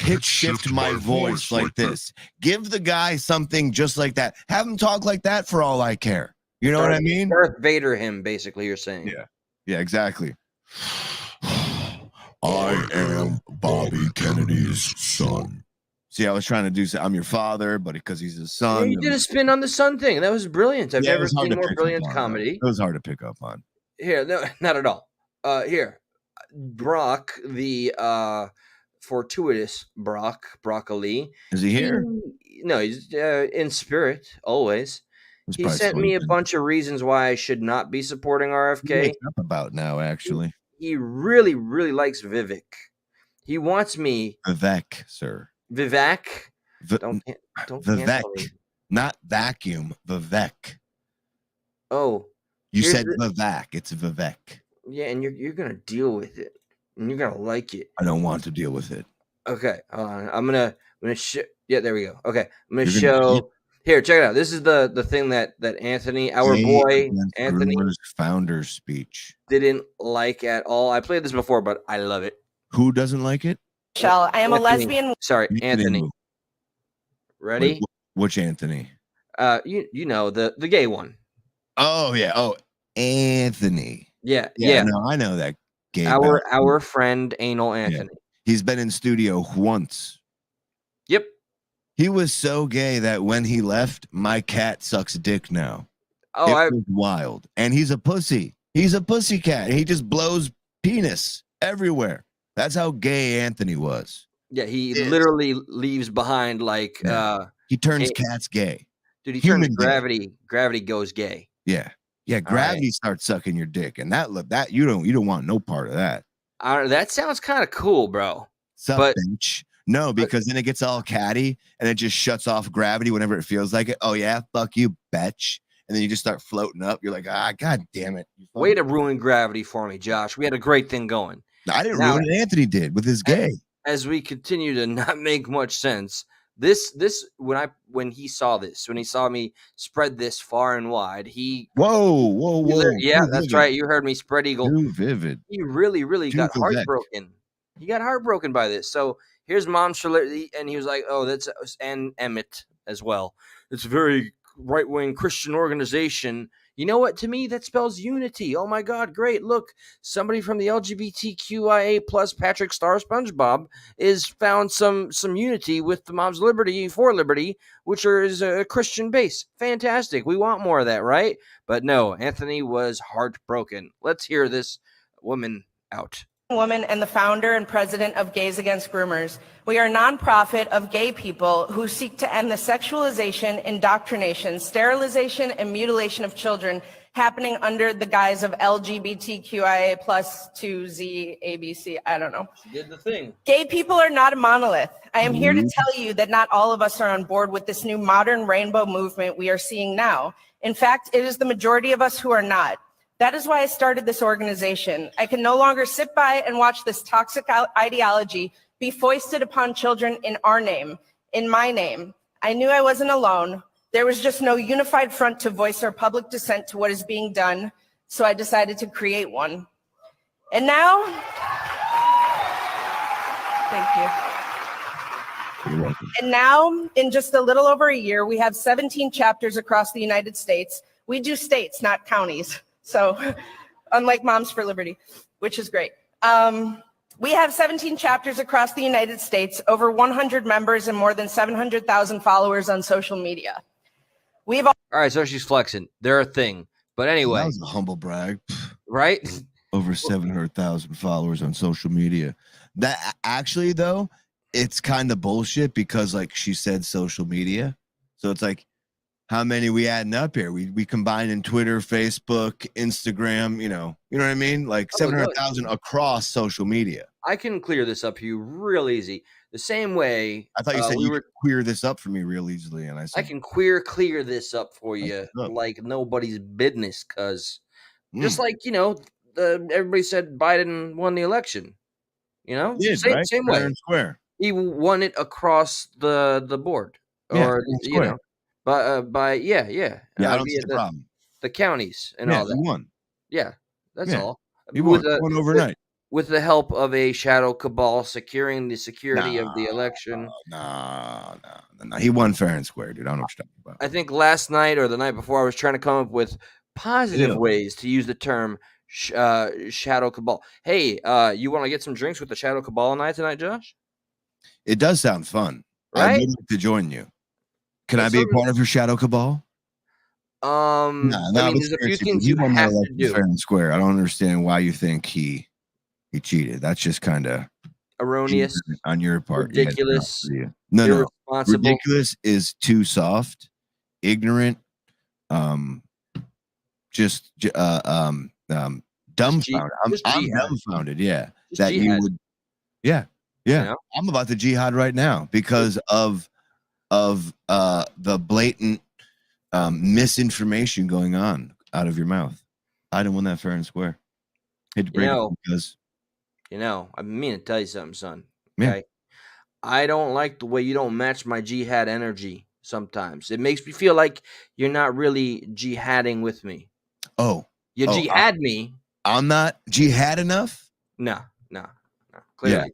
pitch shift my voice like this. Give the guy something just like that. Have him talk like that for all I care. You know what I mean? Darth Vader him, basically, you're saying. Yeah, exactly. I am Bobby Kennedy's son. See, I was trying to do I'm your father, but because he's his son. Yeah, you did a spin on the son thing. That was brilliant. I've never seen more brilliant comedy. It was hard to pick up on. Here, no, not at all. Here, Brock, the fortuitous broccoli. Is he here? No, he's in spirit always. He sent me a bunch of reasons why I should not be supporting RFK. Up about now, actually. he really, really likes Vivek. He wants me Vivek, sir. Vivek. V- Don't cancel me. Vivek, not vacuum. Vivek. Oh, You here's said the- Vivek. It's Vivek. yeah, and you're gonna deal with it, and you're gonna like it. I don't want to deal with it. Okay, hold on. I'm gonna yeah, there we go. Okay, I'm gonna You're gonna show here. Check it out. This is the thing that Anthony, our Gay boy against Anthony, Groomers founder's speech. didn't like at all. I played this before, but I love it. Who doesn't like it? Michelle, I am a Anthony. lesbian. Sorry, Anthony. Who? Ready? Wait, which Anthony? You know the gay one. Oh yeah. Oh, Anthony. Yeah. No, I know that gay. Our friend Anal Anthony. He's been in studio once. Yep. He was so gay that when he left, my cat sucks dick now. Oh, it was wild. And he's a pussy. He's a pussy cat. He just blows penis everywhere. That's how gay Anthony was. Yeah, he literally leaves behind like he turns cats gay. Dude, he Human turns gravity. Gravity goes gay. Yeah. Gravity starts sucking your dick, and that you don't want no part of that. That sounds kind of cool, bro. Sup, bitch. No, because then it gets all catty and it just shuts off gravity whenever it feels like it. Oh yeah, fuck you, bitch. And then you just start floating up. You're like, god damn it. Way to ruin gravity for me, Josh. We had a great thing going. I didn't ruin it. Anthony did with his gay. As we continue to not make much sense, this when he saw me spread this far and wide, whoa. Yeah, Too that's vivid. right. You heard me spread eagle. Too vivid. He really Too got Vivek. heartbroken. He got heartbroken by this. So here's Moms for Liberty, and he was like, "Oh, that's," and Emmett as well. It's a very right-wing Christian organization. You know what? To me, that spells unity. Oh my God, great! Look, somebody from the LGBTQIA plus Patrick Star SpongeBob is found some unity with the Moms Liberty for Liberty, which is a Christian base. Fantastic. We want more of that, right? But no, Anthony was heartbroken. Let's hear this woman out. Woman and the founder and president of Gays Against Groomers. We are a nonprofit of gay people who seek to end the sexualization, indoctrination, sterilization, and mutilation of children happening under the guise of LGBTQIA plus 2Z ABC. I don't know. She did the thing. Gay people are not a monolith. I am here to tell you that not all of us are on board with this new modern rainbow movement we are seeing now. In fact, it is the majority of us who are not. That is why I started this organization. I can no longer sit by and watch this toxic ideology be foisted upon children in our name, in my name. I knew I wasn't alone. There was just no unified front to voice our public dissent to what is being done, so I decided to create one. And now, thank you. You're welcome. And now, in just a little over a year, we have 17 chapters across the United States. We do states, not counties. So unlike Moms for Liberty, which is great. We have 17 chapters across the United States, over 100 members and more than 700,000 followers on social media. All right, so she's flexing. They're a thing. But anyway. That was a humble brag. Right? Over 700,000 followers on social media. That actually, though, it's kind of bullshit because, like, she said social media. So it's like, how many we adding up here? We combine in Twitter, Facebook, Instagram, you know what I mean? Like 700,000 across social media. I can clear this up for you real easy. The same way. I thought you said you could clear this up for me real easily. And I said, I can clear this up for you like nobody's business. Cause just like, everybody said Biden won the election, same way. Square. He won it across the board or, I don't see the problem. The counties and all that. He won. Yeah, that's all. He won overnight. With the help of a shadow cabal securing the security of the election. No. He won fair and square, dude. I don't know what you're talking about. I think last night or the night before, I was trying to come up with positive ways to use the term shadow cabal. Hey, you want to get some drinks with the shadow cabal tonight, Josh? It does sound fun. Right? I would like to join you. Can I be a part of your shadow cabal? There's a few things you have to do. Fair and square. I don't understand why you think he cheated. That's just kind of erroneous on your part. Ridiculous. No. Ridiculous is too soft, ignorant, dumb dumbfounded. just I'm jihad. dumbfounded. Yeah, Just that you jihad. would. Yeah, yeah. You know? I'm about to jihad right now because of the blatant misinformation going on out of your mouth. I didn't win that fair and square. Hate to break it because I've been meaning to tell you something, son. Yeah. Okay. I don't like the way you don't match my jihad energy sometimes. It makes me feel like you're not really jihading with me. You jihad me. I'm not jihad enough? No. Clearly. Yeah.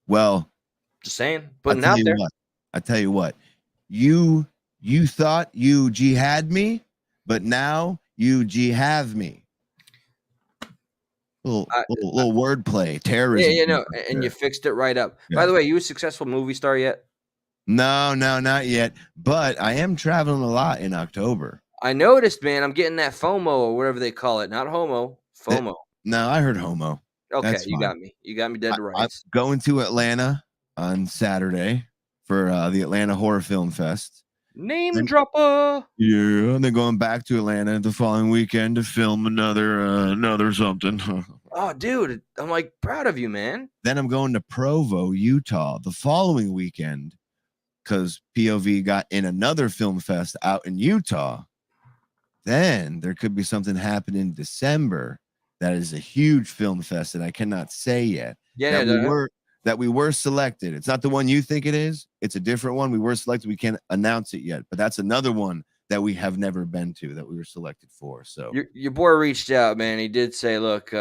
Well, just saying, putting out there. I tell you what, you thought you jihad me, but now you jihad me. Little wordplay, terrorism. Yeah, and you fixed it right up. Yeah. By the way, you a successful movie star yet? No, not yet. But I am traveling a lot in October. I noticed, man. I'm getting that FOMO or whatever they call it. Not homo, FOMO. No, I heard homo. Okay, That's you fine. got me. You got me dead to I'm rights. going to Atlanta on Saturday for the Atlanta Horror Film Fest. Name dropper. Yeah, and then going back to Atlanta the following weekend to film another something. Oh, dude, I'm like proud of you, man. Then I'm going to Provo, Utah the following weekend because POV got in another film fest out in Utah. Then there could be something happening in December that is a huge film fest that I cannot say yet. Yeah, that we were selected. It's not the one you think it is. It's a different one. We were selected. We can't announce it yet, but that's another one that we have never been to that we were selected for. So your boy reached out, man. He did say, look,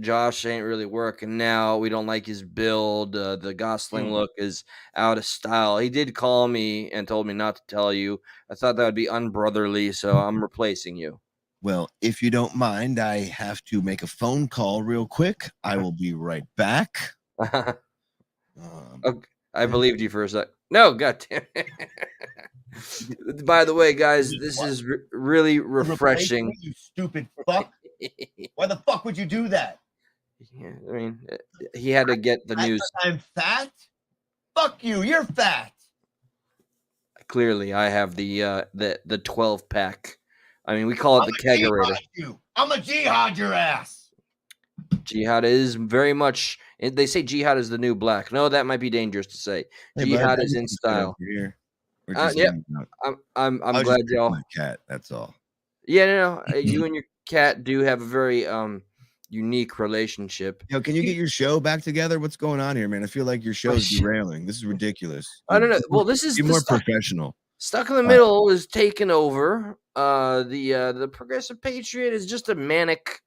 Josh ain't really working now. We don't like his build. The Gosling look is out of style. He did call me and told me not to tell you. I thought that would be unbrotherly, so I'm replacing you. Well, if you don't mind, I have to make a phone call real quick. I will be right back. Okay, I believed you for a sec. No, goddamn. By the way, guys, this is really refreshing. You stupid fuck! Why the fuck would you do that? Yeah, I mean, he had to get the news. I'm fat. Fuck you! You're fat. Clearly, I have the 12 pack. I mean, we call it the kegerator. I'm a jihad your ass. Jihad is very much. They say jihad is the new black. No, that might be dangerous to say. Hey, jihad is in style. Yeah, I'm glad y'all. My cat. That's all. Yeah, no. You and your cat do have a very unique relationship. Yo, can you get your show back together? What's going on here, man? I feel like your show's derailing. This is ridiculous. I don't know. Well, this is be more professional. Stuck in the Middle is taken over. The Progressive Patriot is just a manic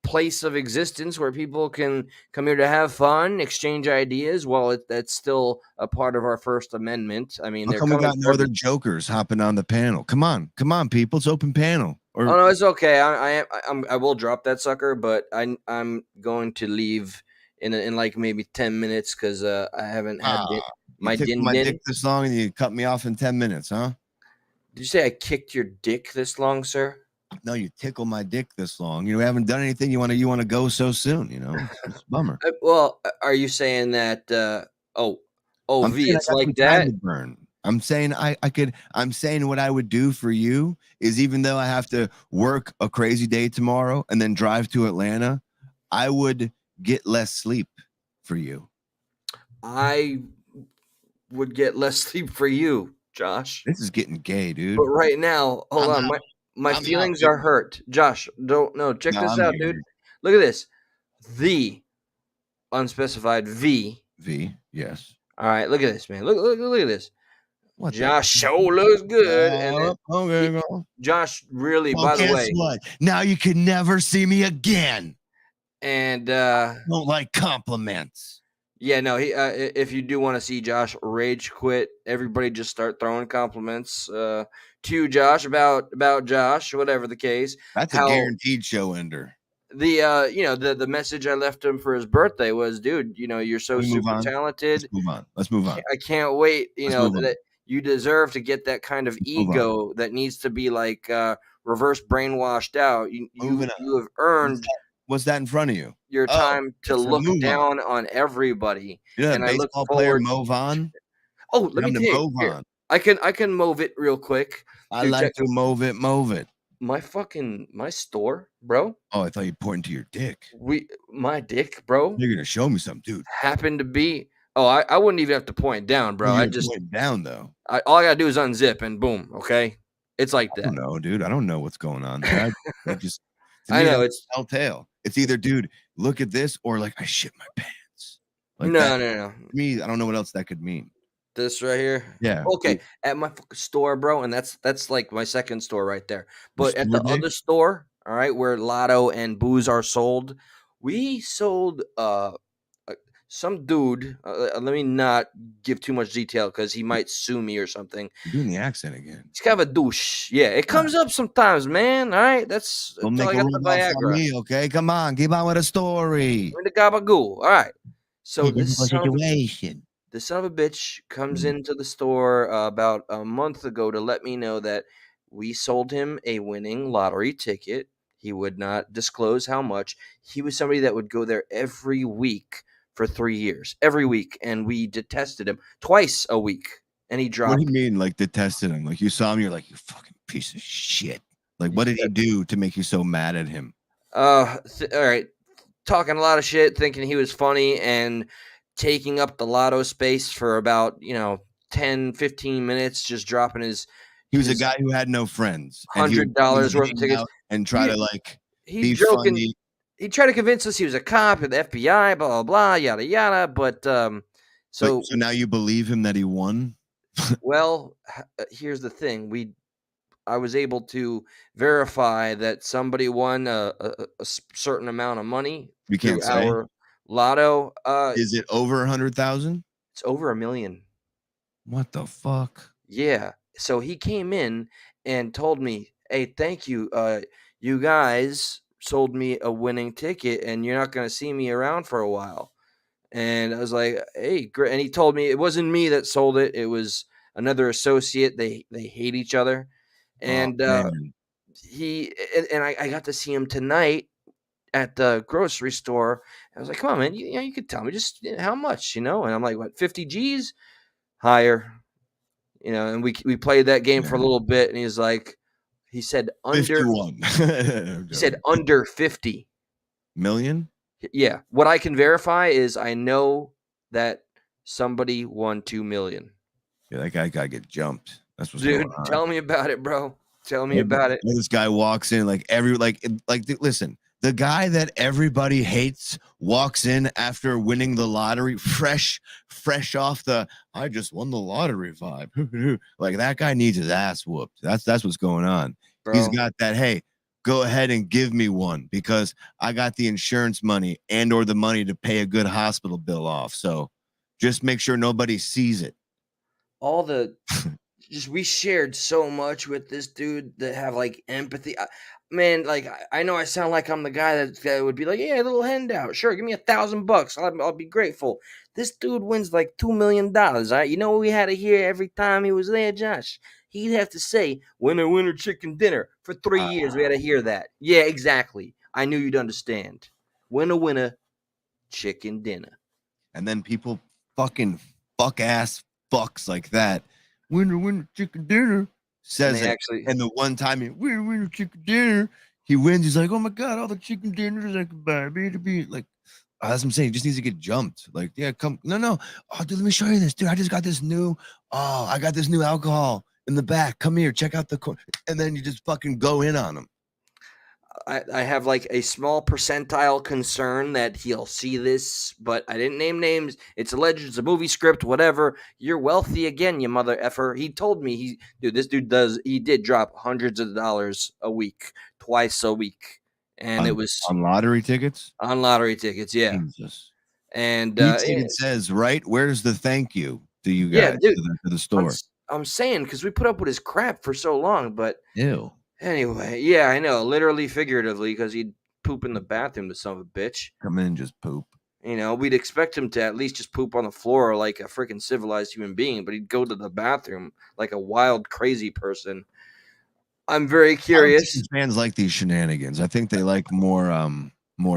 place of existence where people can come here to have fun, exchange ideas. Well, that's still a part of our First Amendment. I mean, how come we got no other jokers hopping on the panel? Come on, people! It's open panel. Oh no, it's okay. I will drop that sucker, but I'm going to leave in like maybe 10 minutes because I haven't had my dick this long, and you cut me off in 10 minutes, huh? Did you say I kicked your dick this long, sir? No, you tickle my dick this long. You haven't done anything. You want to go so soon. It's a bummer. Well, are you saying that? It's like that. Burn. I'm saying I'm saying what I would do for you is even though I have to work a crazy day tomorrow and then drive to Atlanta, I would get less sleep for you. I would get less sleep for you, Josh. This is getting gay, dude. But right now, hold on. My feelings are hurt. Josh, check this out, dude. Look at this. The unspecified V. V, yes. All right, look at this, man. Look at this. What Josh show looks good. And then Josh really, by the way. What? Now you can never see me again. And don't like compliments. Yeah, no, he if you do want to see Josh rage quit, everybody just start throwing compliments to Josh about Josh, whatever the case. That's a guaranteed show ender. The message I left him for his birthday was, dude, you're so super talented. Let's move on. I can't wait, that you deserve to get that kind of ego that needs to be like reverse brainwashed out. You have earned What's that in front of you? Your time to look down on everybody. And I look forward move on. Oh, let me tell you. I can move it real quick. I like to move it. my store, bro. Oh, I thought you pointing to your dick. My dick, bro, You're gonna show me something, dude. happened to be. Oh, I wouldn't even have to point down, bro. You're pointing down though. All I gotta do is unzip and boom. Okay, it's like I that. don't know, dude. I don't know what's going on there. I just to I me know that's it's telltale. It's either, dude, look at this, or like I shit my pants. Like no, that. no. To me, I don't know what else that could mean. This right here. Yeah. Okay, at my fucking store, bro, and that's like my second store right there. Your But at store the dick? other store, all right, where Lotto and booze are sold, we sold some dude. Let me not give too much detail because he might sue me or something. You're doing the accent again. He's kind of a douche. Yeah, it comes up sometimes, man. All right, that's Don't until make I a got the rub off on Viagra. me, okay? Come on, keep on with a story. I'm in the gabagoo. All right. So Hey, this is a situation. the son of a bitch comes Mm. into the store about a month ago to let me know that we sold him a winning lottery ticket. He would not disclose how much. He was somebody that would go there every week for 3 years, every week, and we detested him twice a week. And he What do dropped. you mean, like detested him? Like you saw him, you're like, you fucking piece of shit. Like, what did he do to make you so mad at him? All right, talking a lot of shit, thinking he was funny, and taking up the lotto space for about 10, 15 minutes, just dropping his. He was a guy who had no friends. And he would $100 worth of hang tickets. out and try to like He's be joking. funny. He tried to convince us he was a cop at the FBI, blah blah blah, yada yada. But So now you believe him that he won? well, here's the thing: I was able to verify that somebody won a certain amount of money You through can't say. our lotto. Is it over 100,000? It's over $1 million. What the fuck? Yeah. So he came in and told me, "Hey, thank you. You guys sold me a winning ticket, and you're not going to see me around for a while." And I was like, "Hey, great." And he told me it wasn't me that sold it; it was another associate. They hate each other, and Man. I got to see him tonight at the grocery store. I was like, "Come on, man! You could tell me just how much, And I'm like, "What, 50 G's higher?" And we played that game for a little bit, and he said under 51. he said under 50 million? Yeah. What I can verify is I know that somebody won 2 million. Yeah, that guy gotta get jumped. That's what's going Dude, on. tell me about it, bro. Tell me about it. This guy walks in listen, the guy that everybody hates walks in after winning the lottery, fresh off the I just won the lottery vibe. Like that guy needs his ass whooped. That's what's going on. Bro. He's got that, hey, go ahead and give me one because I got the insurance money and or the money to pay a good hospital bill off. So just make sure nobody sees it. All the we shared so much with this dude that have like empathy. Man, like I know I sound like I'm the guy that would be like, yeah, a little handout. Sure, give me $1,000. I'll be grateful. This dude wins like $2 million. All right, you know what we had to hear every time he was there, Josh? He'd have to say, winner, winner, chicken dinner. For 3 years, we had to hear that. Yeah, exactly. I knew you'd understand. Winner, winner, chicken dinner. And then people fucking fuck-ass fucks like that. Winner, winner, chicken dinner. Says it. And the one time winner, winner, chicken dinner, he wins. He's like, oh my God, all the chicken dinners I can buy. Like, that's what I'm saying. He just needs to get jumped. Like, yeah, come. No. Oh, dude, let me show you this. Dude, I got this new alcohol in the back. Come here, check out the and then you just fucking go in on him. I have like a small percentile concern that he'll see this, but I didn't name names. It's alleged. It's a movie script, whatever. You're wealthy again, you mother effer. He told me he did drop hundreds of dollars a week, twice a week. And it was on lottery tickets? On lottery tickets, yeah. Jesus. And it says, right? Where's the thank you to you guys, yeah, dude, to the store? I'm saying because we put up with his crap for so long, but ew. Anyway, yeah, I know, literally, figuratively, because he'd poop in the bathroom, the son of a bitch. Come in and just poop. We'd expect him to at least just poop on the floor like a freaking civilized human being, but he'd go to the bathroom like a wild, crazy person. I'm very curious. Fans like these shenanigans. I think they like more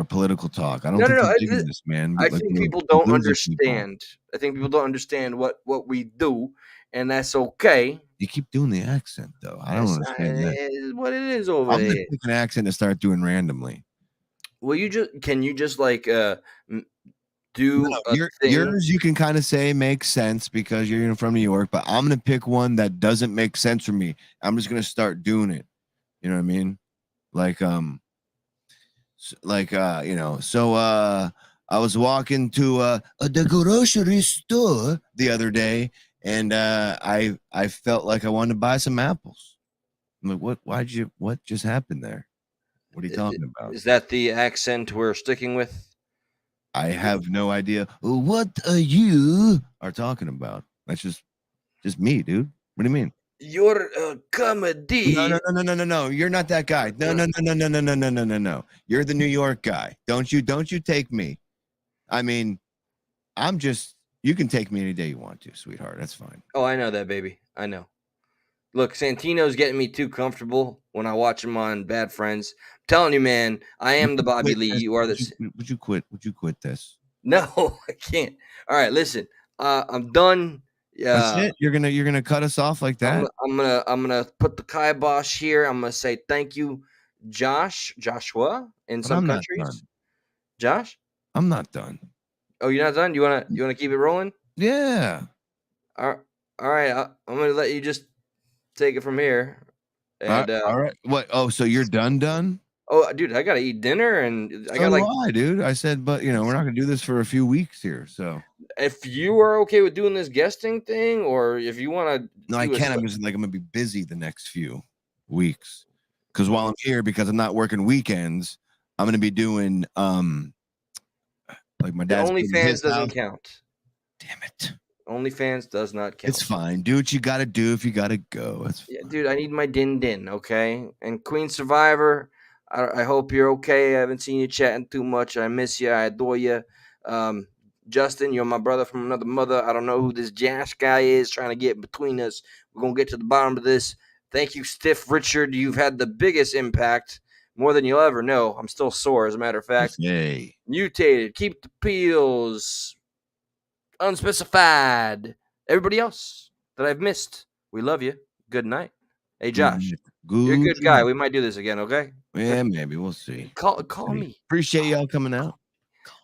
political talk. I don't No, think no, they're digging this, man. I think people don't understand. I think people don't understand what we do, and that's okay. You keep doing the accent, though. I don't understand that. what it is over I'm gonna there. pick an accent to start doing randomly. Well, can you just like do No, a thing? yours you can kind of say makes sense because you're from New York, but I'm gonna pick one that doesn't make sense for me. I'm just gonna start doing it. You know what I mean? Like I was walking to the grocery store the other day, and I felt like I wanted to buy some apples. I'm like, what just happened there? What are you talking about? Is that the accent we're sticking with? I have no idea what you are talking about. That's just me, dude. What do you mean? Your comedy. No. You're not that guy. No. You're the New York guy. Don't you take me. I mean, you can take me any day you want to, sweetheart. That's fine. Oh, I know that, baby. I know. Look, Santino's getting me too comfortable when I watch him on Bad Friends. I'm telling you, man, I am the Bobby Lee. You are the. Would you quit? Would you quit this? No, I can't. All right, listen. I'm done. That's it. You're gonna cut us off like that. I'm gonna put the kibosh here. I'm gonna say thank you, Joshua, in But some I'm not countries. done. Josh? I'm not done. Oh, you're not done? You wanna keep it rolling? Yeah. All right. I'm gonna let you just take it from here. And all right. What? Oh, so you're done? oh, dude, I gotta eat dinner, and I got like. Why, dude? I said, but we're not gonna do this for a few weeks here. So If you are okay with doing this guesting thing, or if you want to. no, I can't. I'm gonna be busy the next few weeks because while I'm here, because I'm not working weekends, I'm gonna be doing like my dad's. OnlyFans doesn't count. Damn it. OnlyFans does not count. It's fine. Do what you gotta do if you gotta go. That's fine. Yeah, dude, I need my din, okay? And Queen Survivor, I hope you're okay. I haven't seen you chatting too much. I miss you. I adore you. Justin, you're my brother from another mother. I don't know who this Josh guy is trying to get between us. We're going to get to the bottom of this. Thank you, Stiff Richard. You've had the biggest impact, more than you'll ever know. I'm still sore, as a matter of fact. Hey. Mutated. Keep the peels. Unspecified. Everybody else that I've missed, we love you. Good night. Hey, Josh, you're a good guy. We might do this again, okay? Yeah, maybe. We'll see. Call me. Appreciate y'all coming out.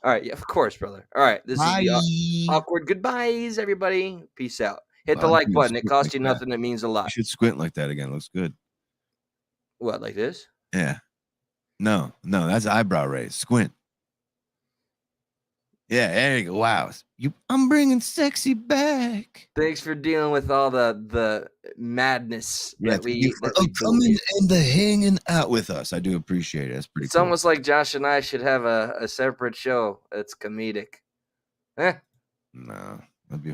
All right. Yeah, of course, brother. All right. This is the awkward goodbyes, everybody. Peace out. Hit the like button. It costs you nothing. It means a lot. You should squint like that again. Looks good. What, like this? Yeah. No, that's eyebrow raise. Squint. Yeah, there you go. Wow. I'm bringing sexy back. Thanks for dealing with all the madness that we coming and the hanging out with us. I do appreciate it. That's pretty It's cool. almost like Josh and I should have a separate show. It's comedic. No, that'd be